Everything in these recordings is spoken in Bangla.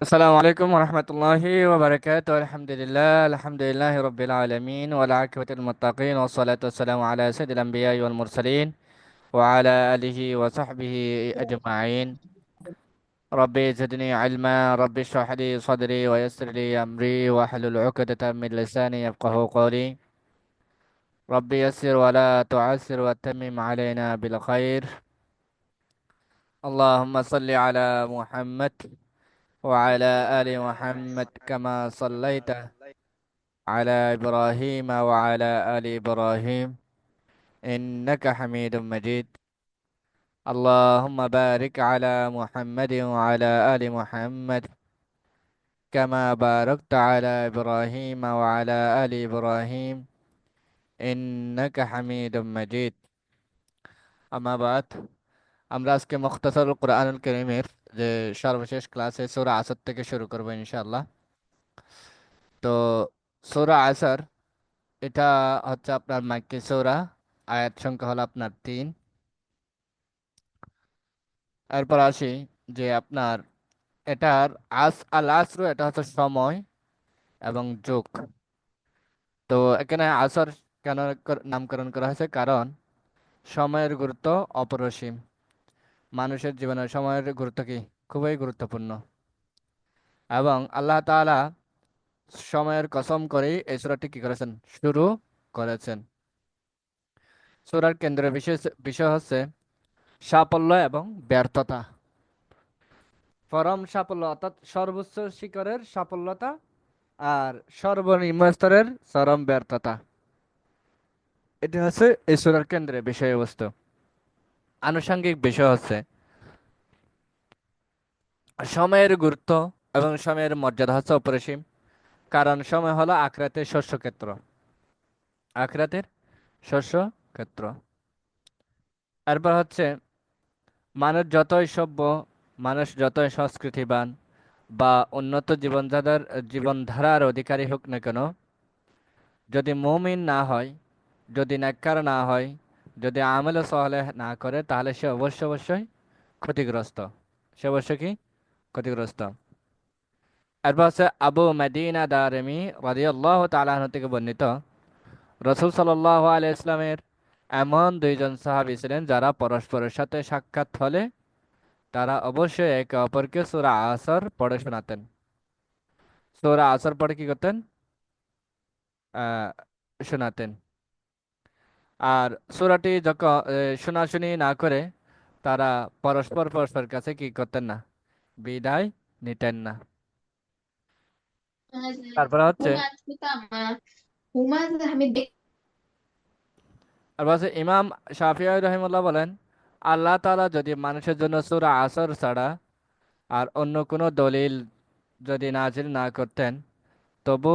السلام عليكم ورحمة الله وبركاته. الحمد لله رب العالمين والعاقبة للمتقين والصلاة والسلام على سيد الأنبياء والمرسلين وعلى آله وصحبه أجمعين. ربي زدني علما، ربي اشرح لي صدري ويسر لي أمري واحلل عقدة من لساني يفقه قولي. ربي يسر ولا تعسر وتمم علينا بالخير. اللهم صل على محمد وعلى آل محمد كما صليت على إبراهيم وعلى آل إبراهيم إنك حميد مجيد. اللهم بارك على محمد وعلى آل محمد كما باركت على إبراهيم وعلى آل إبراهيم إنك حميد مجيد. أما بعد, আমরা আজকে মুখতাসারুল কুরআনুল কারীমের যে সর্বশেষ ক্লাসে সূরা আসর থেকে শুরু করব ইনশাআল্লাহ। তো সূরা আসর এটা হচ্ছে আপনার মাক্কি সূরা, আয়াত সংখ্যা হলো আপনার 3। এরপর আসি যে আপনার এটার আল আসর, এটা হচ্ছে সময় এবং যুগ। তো এখানে আসর কেন নামকরণ করা হয়েছে, কারণ সময়ের গুরুত্ব অপরিসীম। মানুষের জীবনে সময়ের গুরুত্ব কি খুবই গুরুত্বপূর্ণ, এবং আল্লাহ তাআলা সময়ের কসম করে এই সূরাটি কি করেছেন, শুরু করেছেন। সূরার কেন্দ্রের বিষয় হচ্ছে সাফল্য এবং ব্যর্থতা। পরম সাফল্য অর্থাৎ সর্বোচ্চ শিখরের সাফল্যতা, আর সর্বনিম্ন স্তরের চরম ব্যর্থতা। এটা হচ্ছে এই সূরার কেন্দ্রের বিষয়বস্তু। আনুষঙ্গিক বিষয় হচ্ছে সময়ের গুরুত্ব এবং সময়ের মর্যাদা হচ্ছে অপরিসীম, কারণ সময় হলো আখিরাতের শস্যক্ষেত্র। আখিরাতের শস্যক্ষেত্র। এরপর হচ্ছে মানুষ যতই সভ্য, মানুষ যতই সংস্কৃতিবান বা উন্নত জীবনধারার অধিকারী হোক না কেন, যদি মুমিন না হয়, যদি নেককার না হয়, যদি আমলে সালেহ না করে, তাহলে সে অবশ্যই ক্ষতিগ্রস্ত। সে অবশ্যই কি ক্ষতিগ্রস্ত। এরপর হচ্ছে আবু মদিনা দারমি রাদিয়াল্লাহু তাআলা আনহু থেকে বর্ণিত, রাসূল সাল্লাল্লাহু আলাইহি ইসলামের এমন দুইজন সাহাবী ছিলেন যারা পরস্পরের সাথে সাক্ষাৎ হলে তারা অবশ্যই একে অপরকে সূরা আসর পড়ে শোনাতেন। সূরা আসর পড়ে কি করতেন, আহ শোনাতেন। আর সূরাটি যখন শোনাশুনি না করে তারা পরস্পর কাছে কি করতেন না, বিদায় নিতেন না। তারপরে হচ্ছে ইমাম শাফিঈ রহিমাহুল্লাহ বলেন, আল্লাহ তাআলা যদি মানুষের জন্য সূরা আসর ছাড়া আর অন্য কোনো দলিল যদি নাজিল না করতেন, তবু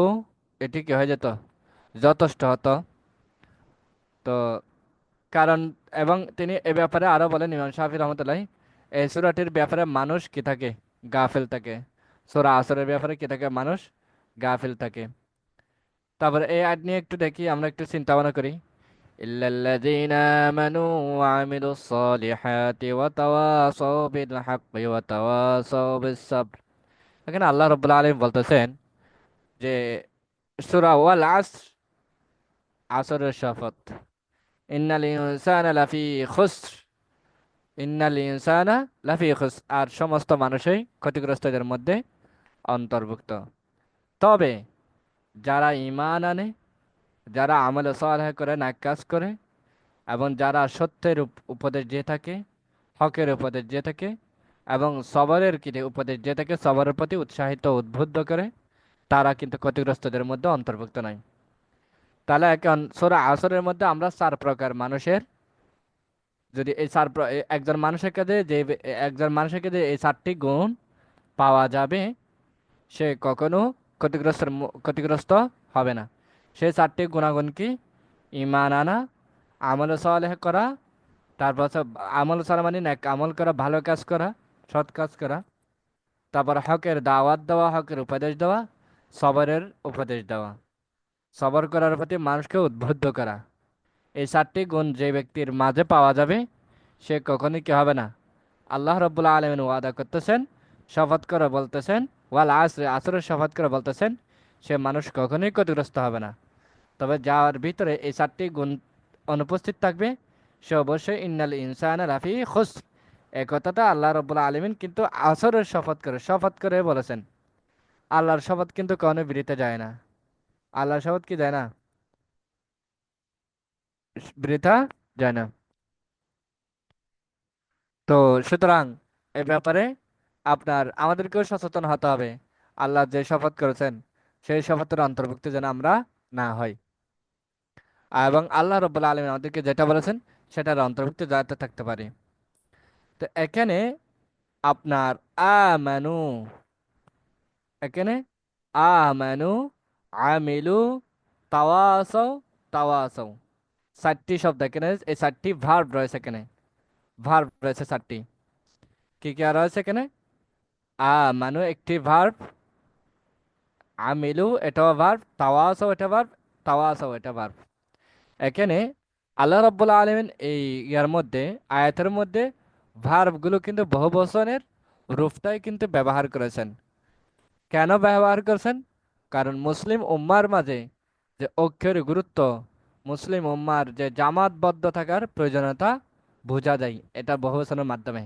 এটি কি হয়ে যেত, যথেষ্ট হতো। তো কারণ, এবং তিনি এ ব্যাপারে আরো বলেন, ইমাম শাফিঈ রহমতুল্লাহ, এই সূরাটির ব্যাপারে মানুষ কি থাকে, গাফিল থাকে। সূরা আসরের ব্যাপারে কি থাকে, মানুষ গাফিল থাকে। তারপরে এই আয়াত নিয়ে একটু দেখি, আমরা একটু চিন্তা ভাবনা করি। ইল্লাল্লাযীনা আমানু ওয়া আমিলুস সলিহাতি ওয়া তাওয়াসাউ বিল হাক্কি ওয়া তাওয়াসাউ বিস সাবর। এখানে আল্লাহ রাব্বুল আলামিন বলতেছেন যে সূরা ওয়াল আসর, আসরের শপথ। ইন্নাল ইনসানা লাফি খুসর, ইন্নাল ইনসানা লাফি খুসর, আর সমস্ত মানুষই ক্ষতিগ্রস্তদের মধ্যে অন্তর্ভুক্ত। তবে যারা ঈমান আনে, যারা আমলে সালেহ করে, নেক কাজ করে, এবং যারা সত্যের উপদেশ দিয়ে থাকে, হকের উপদেশ দিয়ে থাকে, এবং সবরের উপদেশ দিয়ে থাকে, সবরের প্রতি উৎসাহিত উদ্বুদ্ধ করে, তারা কিন্তু ক্ষতিগ্রস্তদের মধ্যে অন্তর্ভুক্ত নয়। তাহলে এখন সূরা আসরের মধ্যে আমরা 4 প্রকার মানুষের, যদি এই একজন মানুষের কাছে এই 4টি গুণ পাওয়া যাবে, সে কখনো ক্ষতিগ্রস্ত হবে না। সেই 4টি গুণাগুণ কি? ঈমান আনা, আমল সালেহ করা, তারপর হচ্ছে আমল সালেহ মানে নেক আমল করা, ভালো কাজ করা, সৎ কাজ করা, তারপর হকের দাওয়াত দেওয়া, হকের উপদেশ দেওয়া, সবরের উপদেশ দেওয়া, সবর করার প্রতি মানুষকে উদ্বুদ্ধ করা। এই 4টি গুণ যে ব্যক্তির মাঝে পাওয়া যাবে, সে কখনোই কি হবে না, আল্লাহ রাব্বুল আলামিন ওয়াদা করতেছেন শপথ করে বলতেছেন, ওয়াল আসরে, আসরের শপথ করে বলতেছেন, সে মানুষ কখনোই ক্ষতিগ্রস্ত হবে না। তবে যার ভিতরে এই চারটি গুণ অনুপস্থিত থাকবে, সে অবশ্যই ইন্নাল ইনসানা লাফি খুসর। এই কথাটা আল্লাহ রাব্বুল আলামিন কিন্তু আসরের শপথ করে বলেছেন। আল্লাহর শপথ কিন্তু কখনো বৃথা যায় না। আল্লাহর শপথ কি যায় না? বৃথা যায় না। তো সুতরাং এ ব্যাপারে আপনার আমাদেরকেও সচেতন হতে হবে। আল্লাহ যে শপথ করেছেন সেই শপথের অন্তর্ভুক্ত যেন আমরা না হই, এবং আল্লাহ রাব্বুল আলামিন আমাদেরকে যেটা বলেছেন সেটার অন্তর্ভুক্ত যাতে থাকতে পারি। তো এখানে আপনার আমানু, এখানে আমানু, আমিলু, তাওয়াসাও, তাওয়াসাও, চারটি শব্দ এখানে, এই চারটি ভার্ব রয়েছে এখানে। ভার্ব রয়েছে চারটি। কি কি আর রয়েছে এখানে? আমানু একটি ভার্ব, আমিলু এটাও ভার্ব, তাওয়াসাও এটা ভার্ব, তাওয়াসাও এটা ভার্ব। এখানে আল্লাহ রাব্বুল আলামিন এই ইয়ার মধ্যে, আয়াতের মধ্যে ভার্বগুলো কিন্তু বহু বচনের রূপটাই কিন্তু ব্যবহার করেছেন। কেন ব্যবহার করেছেন? কারণ মুসলিম উম্মার মাঝে যে ঐক্যের গুরুত্ব, মুসলিম উম্মার যে জামাতবদ্ধ থাকার প্রয়োজনীয়তা বোঝা যায় এটা বহুবচনের মাধ্যমে।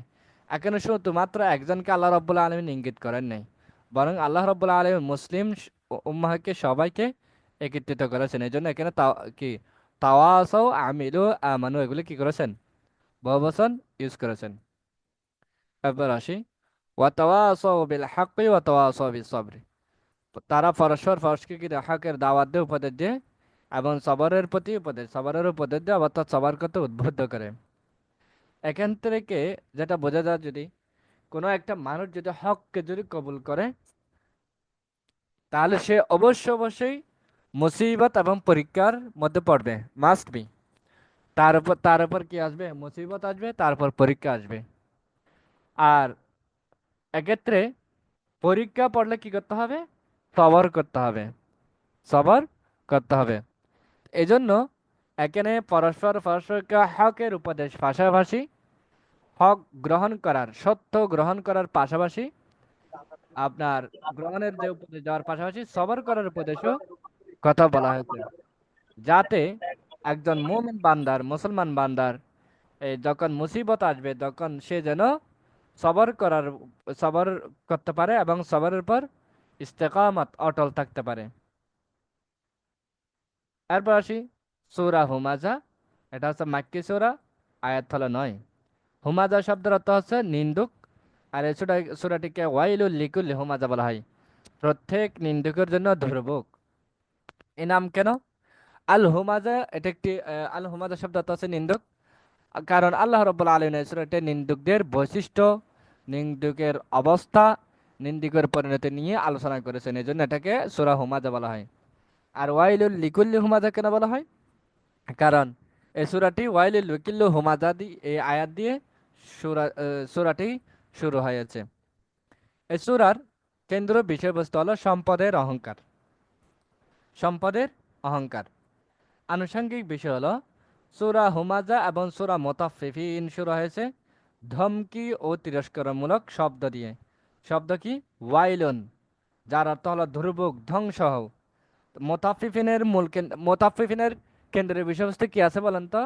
এখানে শুধুমাত্র একজনকে আল্লাহ রাব্বুল আলামিন ইঙ্গিত করেন নাই, বরং আল্লাহ রাব্বুল আলামিন মুসলিম উম্মাহকে সবাইকে একত্রিত করেছেন। এই জন্য এখানে কি তাওয়াসাও, আমিলু, আমানু এগুলি কি করেছেন? বহুবচন ইউজ করেছেন। এবার আসি, ওয়াতাওয়াসাউ বিল হাক্কি ওয়াতাওয়াসাউ বিস সবর। তারা পরস্পর পরস্পরকে কি হকের দাওয়াত দিয়ে, উপদেশ দিয়ে, এবং সবরের প্রতি উপদেশ, সবরের উপদেশ দিয়ে অর্থাৎ সবার করতে উদ্বুদ্ধ করে। এখান থেকে যেটা বোঝা যায়, যদি কোনো একটা মানুষ যদি হককে যদি কবুল করে, তাহলে সে অবশ্যই মুসিবত এবং পরীক্ষার মধ্যে পড়বে, মাস্ট বি। তার উপর কি আসবে? মুসিবত আসবে, তারপর পরীক্ষা আসবে। আর এক্ষেত্রে পরীক্ষা পড়লে কি করতে হবে? সবর করতে হবে, সবর করতে হবে। এজন্য এখানে পরস্পর পরস্পরকে হকের উপদেশ পাশাপাশি, হক গ্রহণ করার, সত্য গ্রহণ করার পাশাপাশি, আপনার গ্রহণের যে উপদেশ দেওয়ার পাশাপাশি সবর করার উপদেশও কথা বলা হয়েছে, যাতে একজন মুমিন বান্দার, মুসলমান বান্দার যখন মুসিবত আসবে তখন সে যেন সবর করার, সবর করতে পারে এবং সবরের পর ইস্তেকামত অটল থাকতে পারে। এরপর আসি সূরা হুমাজা। এটা হচ্ছে মাক্কি সূরা, আয়াত হলো 9। হুমাজা শব্দের অর্থ হচ্ছে নিন্দুক। আর এই সূরাটিকে ওয়াইলুল লিকুল্লি হুমাজা বলা হয়, প্রত্যেক নিন্দুকের জন্য দুর্ভোগ। এই নাম কেন? আল হুমাজা, এটা একটি আল হুমাজা শব্দ অর্থ হচ্ছে নিন্দুক। কারণ আল্লাহ রাব্বুল আলামিন এই সূরাতে নিন্দুকদের বৈশিষ্ট্য, নিন্দুকের অবস্থা, নিন্দুকের পরিণতি নিয়ে আলোচনা করেছেন, এই জন্য এটাকে সূরা হুমাজা বলা হয়। আর ওয়াইলুল লিকুল্লি হুমাজা কেন বলা হয়? কারণ এই সূরাটি ওয়াইলুল লিকুল্লি হুমাজা এই আয়াত দিয়ে সূরাটি শুরু হয়েছে। এই সূরার কেন্দ্র বিষয়বস্তু হলো সম্পদের অহংকার, সম্পদের অহংকার। আনুষঙ্গিক বিষয় হলো সূরা হুমাজা এবং সূরা মুতাফফিফিন শুরু হয়েছে ধমকি ও তিরস্কারমূলক শব্দ দিয়ে। শব্দ কি? ওয়াইলুন, যার অর্থ হলো দুর্ভোগ, ধ্বংস হও। মুতাফফিফিনের কেন্দ্রের বিষয়বস্তু কি আছে বলেন তো?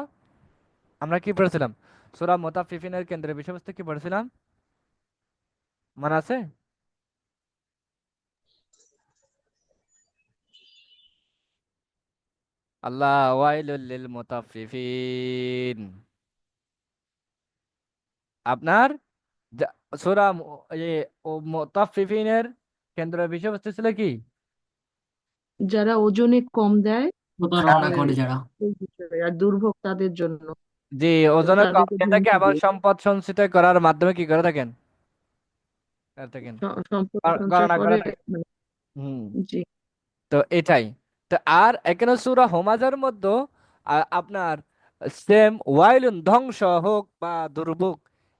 আমরা কি পড়েছিলাম? সূরা মুতাফফিফিনের কেন্দ্রের বিষয়বস্তু কি পড়েছিলাম? মনে আছে? আল্লাহ, ওয়াইলুল লিল মুতাফফিফিন। আপনার সূরা মুতাফফিফিনের কেন্দ্রের বিষয়বস্তু ছিল কি? যারা ওজনে কম দেয়, প্রতারণা ওই করে যারা। ওই বিষয়ে, আর দুর্ভোগ তাদের জন্য, জি, ওজনে কম তাদেরকে দিয়ে থাকে হুমকি এবং দিয়ে সম্পদ সঞ্চিত করার মাধ্যমে কি করে থাকেন? করে থাকেন, সম্পদ সঞ্চয় গণনা করে করে, থাকেন। মানে। হুম। জি। তো এটাই। তো আর এখানে সূরা হুমাজার মধ্যে আপনার সেম ওয়াইলুন, ধ্বংস হোক বা দুর্ভোগ,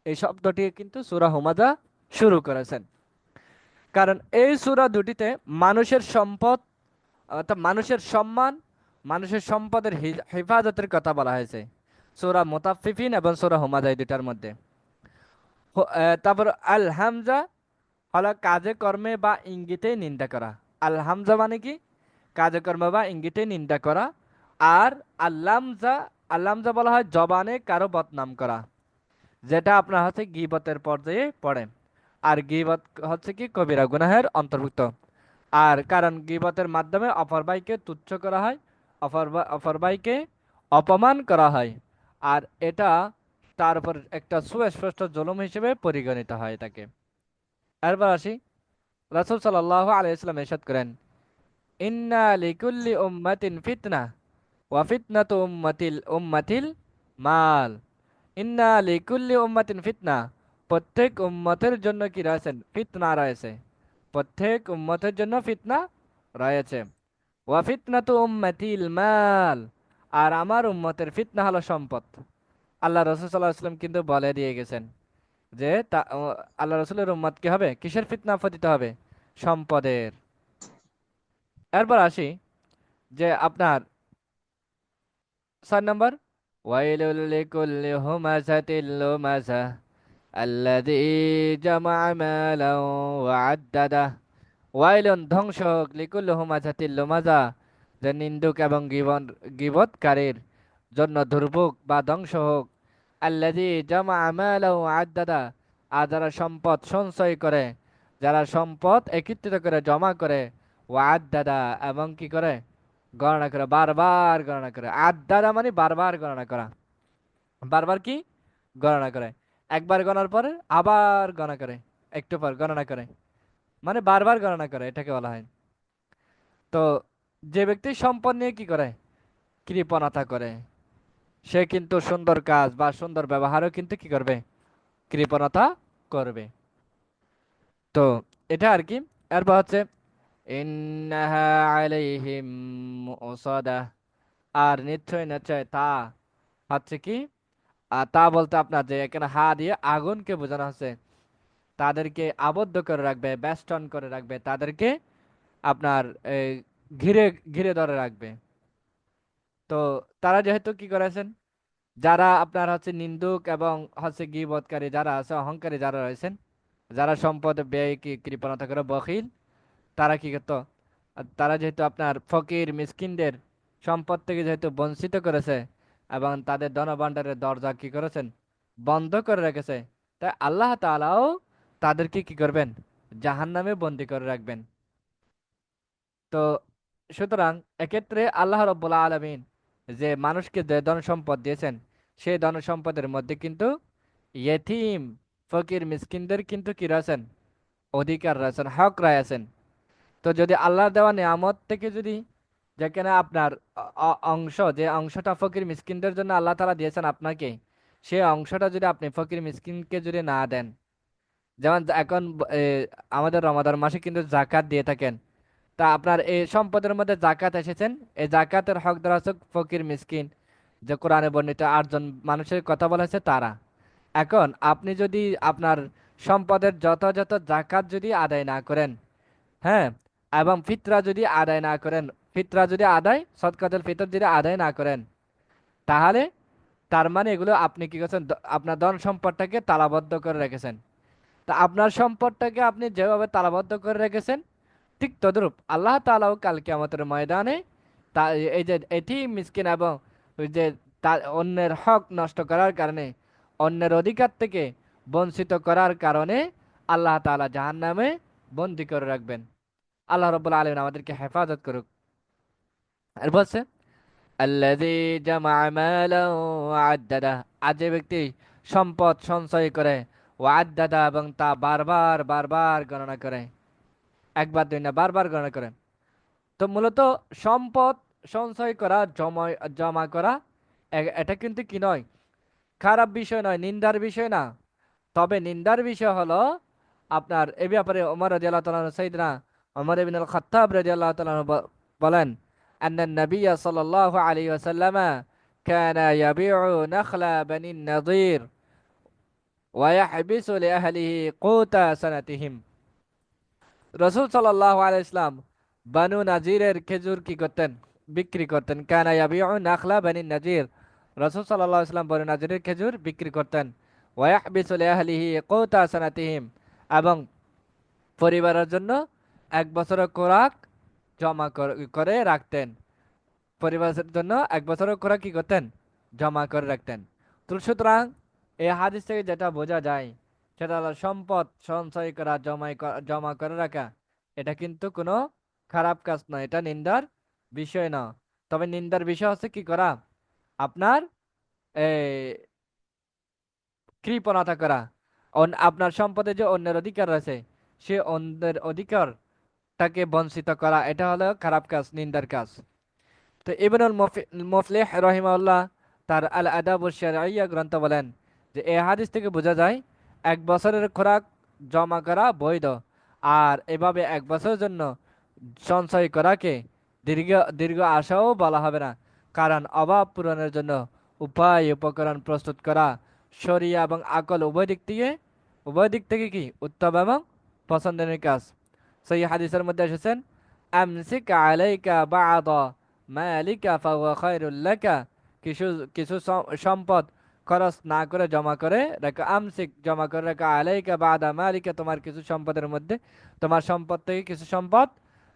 এই শব্দটি কিন্তু সূরা হুমাজা শুরু করেছেন। কারণ এই সূরা দুটিতে মানুষের সম্পদ, অর্থাৎ মানুষের সম্মান, মানুষের সম্পদের হেফাজতের কথা বলা হয়েছে সূরা মুতাফফিফিন এবং সূরা হুমাজা, এই দুটার মধ্যে। তারপর আল হামজা হলো কাজে কর্মে বা ইঙ্গিতে নিন্দা করা। আল হামজা মানে কি? কাজে কর্মে বা ইঙ্গিতে নিন্দা করা। আর আল্লামজা, আল্লামজা বলা হয় জবানে কারো বদনাম করা, যেটা আপনার হচ্ছে গীবতের পর্যায়ে পড়ে। আর গীবত হচ্ছে কি কবিরা গুনাহের অন্তর্ভুক্ত। আর কারণ গীবতের মাধ্যমে অপর ভাইকে তুচ্ছ করা হয়, অপর ভাইকে অপমান করা হয়। আর এটা তার উপর একটা সুস্পষ্ট জুলুম হিসেবে পরিগণিত হয় তাকে। এরপর আসি, রাসূল সাল্লাল্লাহু আলাইহি ওয়াসাল্লাম ইরশাদ করেন, ইন্না লিকুল্লি উম্মাতিন ফিতনা ওয়া ফিতনাতু উম্মাতিল মাল। ইন্না লিকুল্লি উম্মাতিন ফিতনা, প্রত্যেক উম্মতের জন্য কি রয়েছেন? ফিতনা রয়েছে। প্রত্যেক উম্মতের জন্য ফিতনা রয়েছে। ওয়া ফিতনাতু উম্মাতিল মাল, আর আমার উম্মতের ফিতনা হলো সম্পদ। আল্লাহ রাসূল সাল্লাল্লাহু আলাইহি ওয়াসাল্লাম কিন্তু বলে দিয়ে গেছেন যে আল্লাহ রাসূলের উম্মত কি হবে, কিসের ফিতনা পতিত হবে? সম্পদের। এরপর আসি যে আপনার 4 নম্বর, ওয়াইলুল লিকুল্লি হুমাযাতিল লুমাযা আল্লাযী জামা'a মালান ওয়া আদ্দাদা। ওয়াইলুন, ধ্বংস হোক, লিকুল্লি হুমাযাতিল লুমাযা, যে নিন্দুক এবং গীবতকারীর জন্য দুর্ভোগ বা ধ্বংস হোক। আল্লাযী জামা'a মালান ওয়া আদ্দাদা, আর যারা সম্পদ সঞ্চয় করে, যারা সম্পদ একত্রিত করে জমা করে, ওয়া আদ্দাদা, এবং কি করে? গণনা করে, বারবার গণনা করে। আদ্দাদা মানে বারবার গণনা করা। বারবার কি? গণনা করে। একবার গণার পরে আবার গণনা করে, একটু পর গণনা করে, মানে বারবার গণনা করে, এটাকে বলা হয়। তো যে ব্যক্তি সম্পদ নিয়ে কি করে? কৃপণতা করে, সে কিন্তু সুন্দর কাজ বা সুন্দর ব্যবহারও কিন্তু কি করবে? কৃপণতা করবে। তো এটা আর কি। এরপর হচ্ছে ইন্নাহা আলাইহিম মুসাদা, আর নিশ্চয় নিশ্চয় তা হচ্ছে কি? আর তা বলতে আপনার যে এখানে হা দিয়ে আগুনকে বোঝানো হচ্ছে। তাদেরকে আবদ্ধ করে রাখবে, বেষ্টন করে রাখবে, তাদেরকে আপনার এই, ঘিরে ঘিরে ধরে রাখবে। তো তারা যেহেতু কি করেছেন, যারা আপনার হচ্ছে নিন্দুক এবং হচ্ছে গীবতকারী যারা আছে, অহংকারী যারা রয়েছেন, যারা সম্পদ ব্যয় কি কৃপণতা করে বখিল, তারা কি করতো? তারা যেহেতু আপনার ফকির মিসকিনদের সম্পদ থেকে যেহেতু বঞ্চিত করেছে এবং তাদের ধনভাণ্ডারের দরজা কি করেছেন? বন্ধ করে রেখেছে, তাই আল্লাহ তাআলাও তাদেরকে কি করবেন? জাহান্নামে বন্দি করে রাখবেন। তো সুতরাং এক্ষেত্রে আল্লাহ রাব্বুল আলামিন যে মানুষকে যে ধন সম্পদ দিয়েছেন, সেই ধন সম্পদের মধ্যে কিন্তু ইয়েতিম, ফকির মিসকিনদের কিন্তু কি রয়েছেন? অধিকার রয়েছেন, হক রয়েছেন। তো যদি আল্লাহর দেওয়া নিয়ামত থেকে যদি, যেখানে আপনার অংশ, যে অংশটা ফকির মিসকিনদের জন্য আল্লাহ তাআলা দিয়েছেন আপনাকে, সেই অংশটা যদি আপনি ফকির মিসকিনকে যদি না দেন, যেমন এখন আমাদের রমাদান মাসে কিন্তু জাকাত দিয়ে থাকেন। তা আপনার এই সম্পদের মধ্যে জাকাত এসেছেন, এই জাকাতের হকদার হচ্ছে ফকির মিসকিন, যে কোরআনে বর্ণিত 8জন মানুষের কথা বলা হয়েছে তারা। এখন আপনি যদি আপনার সম্পদের যথাযথ জাকাত যদি আদায় না করেন, হ্যাঁ, এবং ফিতরা যদি আদায় না করেন, ফিতরা যদি আদায়, সদকাতুল ফিতর যদি আদায় না করেন, তাহলে তার মানে এগুলো আপনি কি করছেন? আপনার ধন সম্পদটাকে তালাবদ্ধ করে রেখেছেন। তা আপনার সম্পদটাকে আপনি যেভাবে তালাবদ্ধ করে রেখেছেন, ঠিক তদ্রূপ আল্লাহ তাআলাও কাল কিয়ামতের ময়দানে তা এই যে এটি মিসকিন এবং ওই যে অন্যের হক নষ্ট করার কারণে, অন্যের অধিকার থেকে বঞ্চিত করার কারণে আল্লাহ তাআলা জাহান্নামে বন্দী করে রাখবেন। আল্লাহ রাব্বুল আলামিন আমাদেরকে হেফাজত করুক। আর বলছে আল্লাযী জামা'a মালান ওয়া আদ্দাদা, আর যে ব্যক্তি সম্পদ সঞ্চয় করে, ওয়া আদ্দাদা, এবং তা বারবার বারবার গণনা করে, একবার দুই না, বারবার গণনা করে। তো মূলত সম্পদ সঞ্চয় করা, জমা জমা করা, এটা কিন্তু কি নয়, খারাপ বিষয় নয়, নিন্দার বিষয় না। তবে নিন্দার বিষয় হলো আপনার এ ব্যাপারে ওমর রাদিয়াল্লাহু তাআলা আনহু, সাইয়েদনা ওমর ইবনে আল খাত্তাব রাদিয়াল্লাহু তাআলা আনহু বলেন, আন্না নবিয়্য সাল্লাল্লাহু আলাইহি ওয়াসাল্লাম কানা ইয়াবিউ নাখলা বানি নাযির ওয়া ইয়াহবিসু লিআহলিহি কুতা সানাতিহিম। রাসূল সাল্লাল্লাহু আলাইহি ওয়াসাল্লাম বানু নাজিরের খেজুর কি করতেন? বিক্রি করতেন। কানা ইয়াবিউ নাখলা বানি নাজির, রাসূল সাল্লাল্লাহু আলাইহি ওয়াসাল্লাম বানু নাজিরের খেজুর বিক্রি করতেন। ওয়া ইয়াহবিসু লিআহলিহি কুতা সানাতিহিম, এবং পরিবারের জন্য 1 বছরের খোরাক জমা করে রাখতেন। পরিবারের জন্য 1 বছরের খোরাক কি করতেন? জমা করে রাখতেন। তো সুতরাং এই হাদিস থেকে যেটা বোঝা যায় সেটা হলো সম্পদ সঞ্চয় করা, জমা করে রাখা এটা কিন্তু কোনো খারাপ কাজ নয়, এটা নিন্দার বিষয় না। তবে নিন্দার বিষয় হচ্ছে কি করা, আপনার এই কৃপণতা করা, আপনার সম্পদে যে অন্যের অধিকার রয়েছে সে অন্যের অধিকারটাকে বঞ্চিত করা, এটা হলো খারাপ কাজ, নিন্দার কাজ। তো ইবনুল মুফলিহ রহিমাহুল্লাহ তার আল আদাব শারঈয়া গ্রন্থ বলেন যে এই হাদিস থেকে বোঝা যায় 1 বছরের খোরাক জমা করা বৈধ। আর এভাবে 1 বছরের জন্য সঞ্চয় করাকে দীর্ঘ দীর্ঘ আশাও বলা হবে না, কারণ অভাব পূরণের জন্য উপায় উপকরণ প্রস্তুত করা শরিয়া এবং আকল উভয় দিক থেকে কি উত্তম এবং পছন্দের কাজ। সেই হাদিসের মধ্যে এসেছেন, আমসিক আলাইকা বা'দ মালিকা ফাহুয়া খায়রুল লাকা, কিছু কিছু সম্পদ খরচ না করে জমা করে রাখো, আমসিক জমা করে রাখো, আলাইকা বা'দা মালিকা, তোমার কিছু সম্পদের মধ্যে, তোমার সম্পদ থেকে কিছু সম্পদ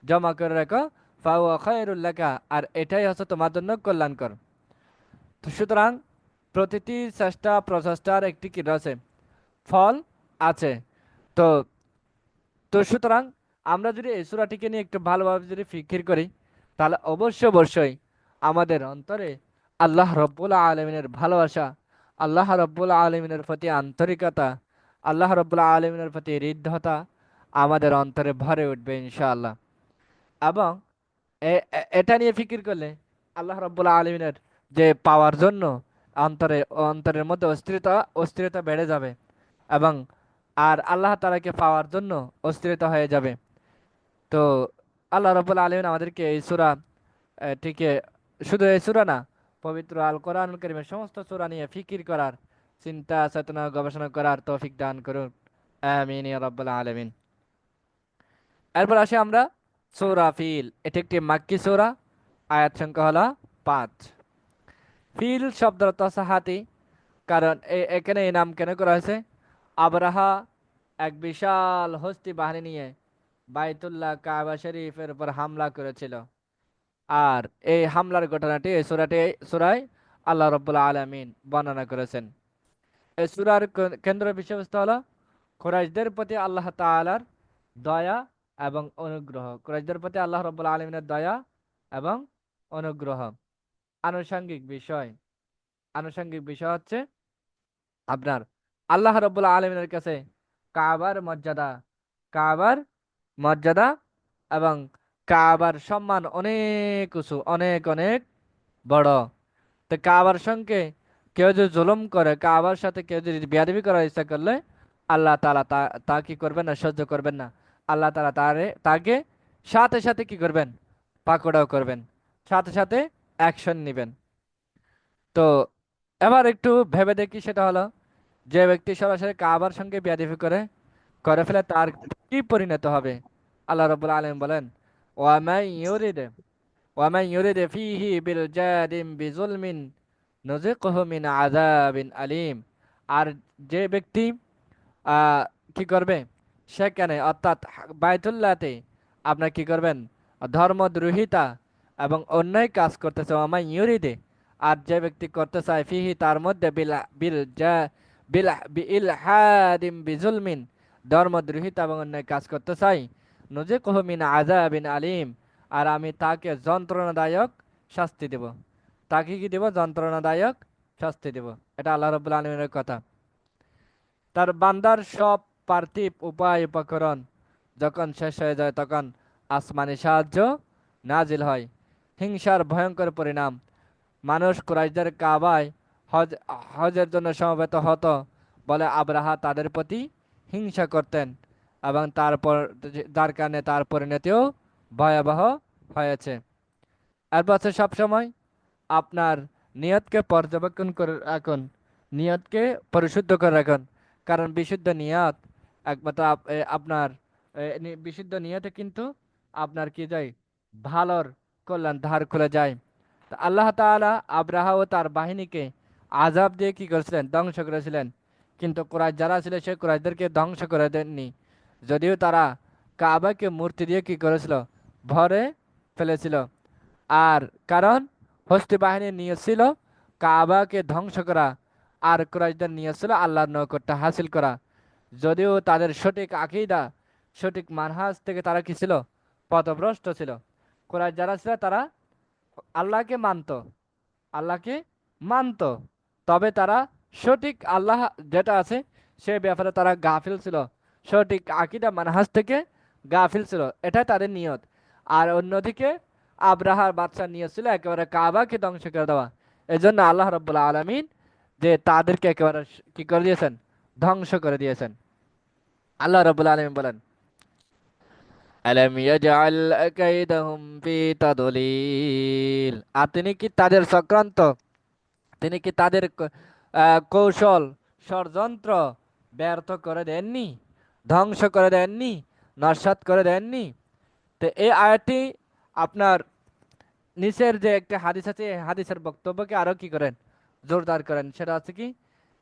জমা করে রাখো, ফাহুয়া খায়রুল লাকা, আর এটাই হচ্ছে তোমার জন্য কল্যাণকর। তো সুতরাং প্রতিটি চেষ্টা প্রচেষ্টার একটি কি রয়েছে, ফল আছে। তো তো সুতরাং আমরা যদি এই সূরাটিকে নিয়ে একটু ভালোভাবে যদি ফিকির করি, তাহলে অবশ্যই আমাদের অন্তরে আল্লাহ রব্বুল আলমিনের ভালোবাসা, আল্লাহ রব্বুল আলমিনের প্রতি আন্তরিকতা, আল্লাহ রব্বুল আলমিনের প্রতি হৃদ্যতা আমাদের অন্তরে ভরে উঠবে ইনশাআল্লাহ। এবং এটা নিয়ে ফিকির করলে আল্লাহ রব্বুল আলমিনের যে পাওয়ার জন্য অন্তরের মধ্যে অস্থিরতা বেড়ে যাবে, এবং আর আল্লাহ তাআলাকে পাওয়ার জন্য অস্থিরতা হয়ে যাবে। তো আল্লাহ রাব্বুল আলামিন আমাদেরকে এই সূরা থেকে, শুধু এই সূরা না, পবিত্র আল কোরআনুল কারীমের সমস্ত সূরা নিয়ে ফিকির করার, চিন্তা চেতনা গবেষণা করার তৌফিক দান করুন। আমিন ইয়া রাব্বাল আলামিন। এরপর আসি আমরা সূরা ফিল। এটি একটি মাক্কি সূরা, আয়াত সংখ্যা হলো 5। ফিল শব্দের অর্থ হচ্ছে হাতি। কারণ এখানে এই নাম কেন করা হয়েছে? আবরাহা এক বিশাল হস্তি বাহিনী নিয়ে বাইতুল্লাহ কাবা শরীফের উপর হামলা করেছিল। আর এই হামলার ঘটনাটি এই সূরায় আল্লাহ রাব্বুল আলামিন বর্ণনা করেছেন। এই সূরার কেন্দ্র বিষয়বস্তু হলো কুরাইশদের প্রতি আল্লাহ তাআলার দয়া এবং অনুগ্রহ। কুরাইশদের প্রতি আল্লাহ রাব্বুল আলামিনের দয়া এবং অনুগ্রহ। আনুষঙ্গিক বিষয় আনুষঙ্গিক বিষয় হচ্ছে আপনার আল্লাহ রাব্বুল আলামিনের কাছে কাবার মর্যাদা, কাবার মর্যাদা এবং কাবার সম্মান অনেক উঁচু, অনেক অনেক বড়। তো কাবার সঙ্গে কেউ যদি জুলুম করে, কাবার সাথে কেউ যদি বেয়াদবি করার ইচ্ছা করলে আল্লাহ তাআলা তা কি করবেন না, সহ্য করবেন না। আল্লাহ তাআলা তাকে সাথে সাথে কি করবেন, পাকড়াও করবেন, সাথে সাথে অ্যাকশন নেবেন। তো এবার একটু ভেবে দেখি, সেটা হলো যে ব্যক্তি সরাসরি কাবার সঙ্গে বেয়াদবি করে ফেলে তার কি পরিণত হবে। আল্লাহ রাব্বুল আলামিন বলেন, ওয়ামাই ইউরিদ ওয়ামাই ইউরিদ ফীহি বিলজাদিম বিজুলমিন নুযিকহু মিন আযাবিন আলীম। আর যে ব্যক্তি আহ, কি করবে সেখানে, অর্থাৎ বাইতুল্লাহতে আপনার কি করবেন, ধর্মদ্রোহিতা এবং অন্যায় কাজ করতেছে, ওয়ামাই ইউরিদে, আর যে ব্যক্তি করতে চায় ফিহি তার মধ্যে ইলহাদিম বিজুলমিন, ধর্মদ্রোহিতা এবং অন্যায় কাজ করতে চাই, নুযিকহু মিন আযাবিন আলীম, আর আমি তাকে যন্ত্রণাদায়ক শাস্তি দেব। তাকে কি দেব? যন্ত্রণাদায়ক শাস্তি দেব। এটা আল্লাহ রাব্বুল আলামিনের কথা। তার বান্দার সব পার্থিব উপায় উপকরণ যখন শেষ হয়ে যায় তখন আসমানি সাহায্য নাজিল হয়। হিংসার ভয়ঙ্কর পরিণাম, মানুষ কুরাইশদের কাবায় হজ হজের জন্য সমবেত হতো বলে আবরাহা তাদের প্রতি হিংসা করতেন, এবং তারপর যার কারণে তার পরিণতিও ভয়াবহ হয়েছে। এরপর হচ্ছে সবসময় আপনার নিয়তকে পর্যবেক্ষণ করে রাখুন, নিয়তকে পরিশুদ্ধ করে রাখুন। কারণ বিশুদ্ধ নিয়ত একমাত্র আপনার বিশুদ্ধ নিয়তে কিন্তু আপনার কি যায়, ভালোর কল্যাণ ধার খুলে যায়। তো আল্লাহ তাআলা আব্রাহা ও তার বাহিনীকে আযাব দিয়ে কি করেছিলেন, ধ্বংস করেছিলেন। কিন্তু কুরাইশ যারা ছিল সে কুরাইশদেরকে ধ্বংস করে দেননি, যদিও তারা কাবাকে মূর্তি দিয়ে কি করেছিল, ভরে ফেলেছিল। আর কারণ হস্তি বাহিনীর নিয়ত ছিল কাবাকে ধ্বংস করা, আর কুরাইশদের নিয়ত ছিল আল্লাহর নৈকট্য হাসিল করা। যদিও তাদের সঠিক আকীদা, সঠিক মানহাজ থেকে তারা কি ছিল, পথভ্রষ্ট ছিল। কুরাইশ যারা ছিল তারা আল্লাহকে মানতো, আল্লাহকে মানতো, তবে তারা সঠিক আল্লাহ যেটা আছে সে ব্যাপারে তারা গাফিল ছিল, সঠিক আকীদা মানহাজ থেকে গাফিল ছিল, এটাই তাদের নিয়ত। আর অন্যদিকে আব্রাহার বাদশার নিয়ত ছিল একেবারে কাবাকে ধ্বংস করে দেওয়া। এজন্য আল্লাহ রাব্বুল আলামিন যে তাদেরকে একেবারে কি করে দিয়েছেন, ধ্বংস করে দিয়েছেন। আল্লাহ রাব্বুল আলামিন বলেন, আলাম ইয়াজআল কাইদাহুম ফি তাদলিল, আর তিনি কি তাদের চক্রান্ত, তিনি কি তাদের কৌশল, ষড়যন্ত্র ব্যর্থ করে দেননি, ধ্বংস করে দেননি, নস্যাৎ করে দেননি। তো এই আয়াতটি আপনার নিচের যে একটা হাদিস আছে এই হাদিসের বক্তব্যকে আরো কি করেন, জোরদার করেন। সেটা হচ্ছে কি,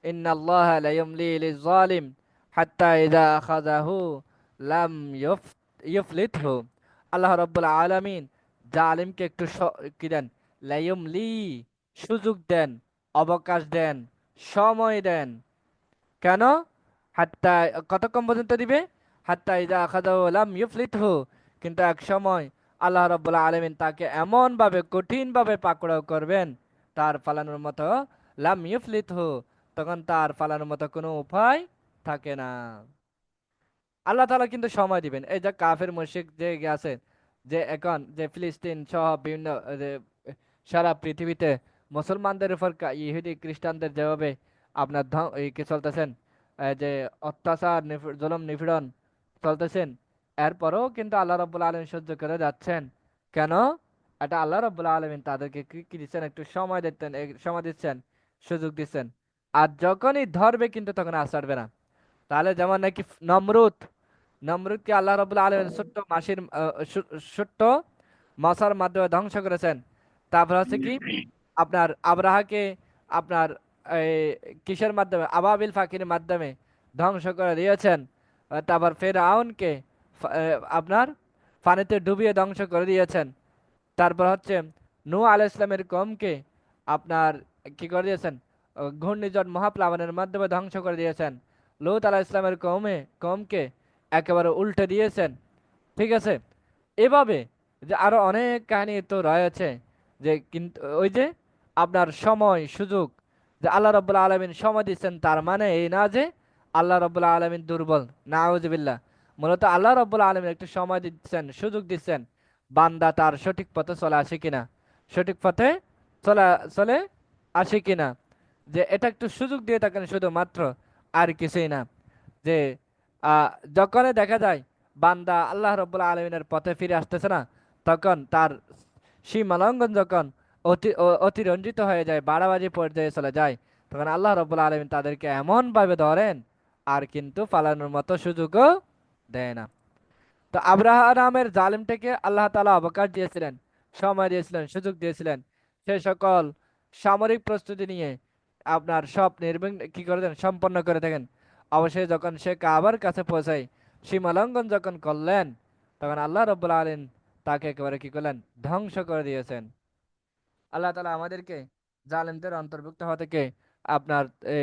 ইন্নাল্লাহা লা ইউমলি লিয-যালিম হাত্তা ইযা আখাযাহু লাম ইউফলিতহু। আল্লাহ রাব্বুল আলামিন জালিমকে একটু কি দেন, লা ইউমলি, সুযোগ দেন, অবকাশ দেন, সময় দেন। কেন? হাত্তা, কতক্ষণ পর্যন্ত দিবে? হাত্তা ইযা আখাযাহু লাম ইউফলিতহু, কিন্তু এক সময় আল্লাহ রাব্বুল আলামিন তাকে এমন ভাবে কঠিন ভাবে পাকড়াও করবেন, তার পালানোর মতো লাম ইউফলিতহু, তখন তার পালানোর মতো কোনো উপায় থাকে না। আল্লাহ তাআলা কিন্তু সময় দিবেন। এই যে কাফের মুশরিক যে আছে, যে এখন যে ফিলিস্তিন সহ বিভিন্ন যে সারা পৃথিবীতে মুসলমানদের উপর ইহুদি খ্রিস্টানদের যেভাবে আপনার কি চলতেছেন, যে অত্যাচার জুলুম নিপীড়ন চলতেছেন, এরপরেও কিন্তু আল্লাহ রাব্বুল আলামিন সহ্য করে যাচ্ছেন। কেন? এটা আল্লাহ রাব্বুল আলামিন তাদেরকে কি কি দিচ্ছেন, একটু সময় দিচ্ছেন, সময় দিচ্ছেন, সুযোগ দিচ্ছেন। আর যখনই ধরবে কিন্তু তখন আর ছাড়বে না। তাহলে যেমন নাকি নমরুদ, নমরুদকে আল্লাহ রাব্বুল আলামিন ছোট্ট মাসির ছোট্ট মশার মাধ্যমে ধ্বংস করেছেন। তারপর হচ্ছে কি আপনার আব্রাহাকে আপনার এই কিসের মাধ্যমে, আবাবিল ফাকির মাধ্যমে ধ্বংস করে দিয়েছেন। তারপর ফেরাউনকে আপনার পানিতে ডুবিয়ে ধ্বংস করে দিয়েছেন। তারপর হচ্ছে নূহ আলাইহিস সালামের কওমকে আপনার কি করে দিয়েছেন, ঘূর্ণিঝড় মহাপ্লাবনের মাধ্যমে ধ্বংস করে দিয়েছেন। লূত আলাইহিস সালামের কওমকে একেবারে উল্টে দিয়েছেন। ঠিক আছে, এভাবে যে আরো অনেক কাহিনী তো রয়েছে, যে কিন্তু ওই যে আপনার সময় সুযোগ, যে আল্লাহ রাব্বুল আলামিন সময় দিচ্ছেন তার মানে এই না যে আল্লাহ রাব্বুল আলামিন দুর্বল, নাউজুবিল্লাহ। মূলত আল্লাহ রাব্বুল আলামিন একটু সময় দিচ্ছেন, সুযোগ দিচ্ছেন, বান্দা তার সঠিক পথে চলে আসে কিনা, সঠিক পথে চলে চলে আসে কিনা, যে এটা একটু সুযোগ দিয়ে থাকেন শুধুমাত্র, আর কিছুই না। যে আহ, যখনই দেখা যায় বান্দা আল্লাহ রাব্বুল আলামিনের পথে ফিরে আসতেছে না, তখন তার সীমালঙ্ঘন যখন অতিরঞ্জিত হয়ে যায়, বাড়াবাড়ি পর্যায়ে চলে যায়, তখন আল্লাহ রাব্বুল আলামিন তাদেরকে এমন ভাবে ধরেন আর কিন্তু পালানোর মতো সুযোগও দেয় না। তো আব্রাহা নামের জালিমটাকে আল্লাহ তাআলা অবকাশ দিয়েছিলেন, সময় দিয়েছিলেন, সুযোগ দিয়েছিলেন। সে সকল সামরিক প্রস্তুতি নিয়ে আপনার সব নির্বিঘ্ন কি করে দেন, সম্পন্ন করে থাকেন। অবশ্যই যখন সে কাবার কাছে পৌঁছায়, সীমালঙ্ঘন যখন করলেন, তখন আল্লাহ রাব্বুল আলামিন তাকে একেবারে কি করলেন, ধ্বংস করে দিয়েছেন। আল্লাহ তাআলা আমাদেরকে জালিমদের অন্তর্ভুক্ত হওয়া থেকে আপনার এ,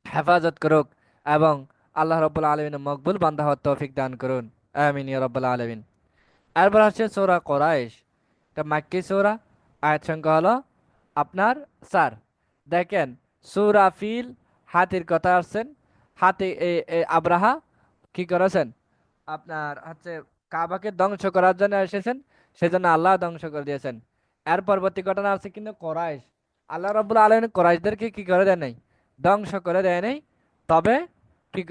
হেফাজত করুক, এবং আল্লাহ রাব্বুল আলামিনের মকবুল বান্দা হওয়ার তৌফিক দান করুন। আমিন ইয়া রাব্বাল আলামিন। এরপর হচ্ছে সূরা কোরাইশ, এটা মাক্কি সূরা, আয়াত সংখ্যা হলো আপনার 4। দেখেন, সূরা ফিল, হাতির কথা আসছেন। হাতি আব্রাহা কি করেছেন, আপনার হচ্ছে কাবাকে ধ্বংস করার জন্য এসেছেন, সেজন্য আল্লাহ ধ্বংস করে দিয়েছেন। এর পরবর্তী ঘটনা আছে কিন্তু কোরাইশ, আল্লাহ রাব্বুল আলামিন কোরাইশদেরকে কি করে দেয় নাই, ধ্বংস করে দেয় নাই। তবে কি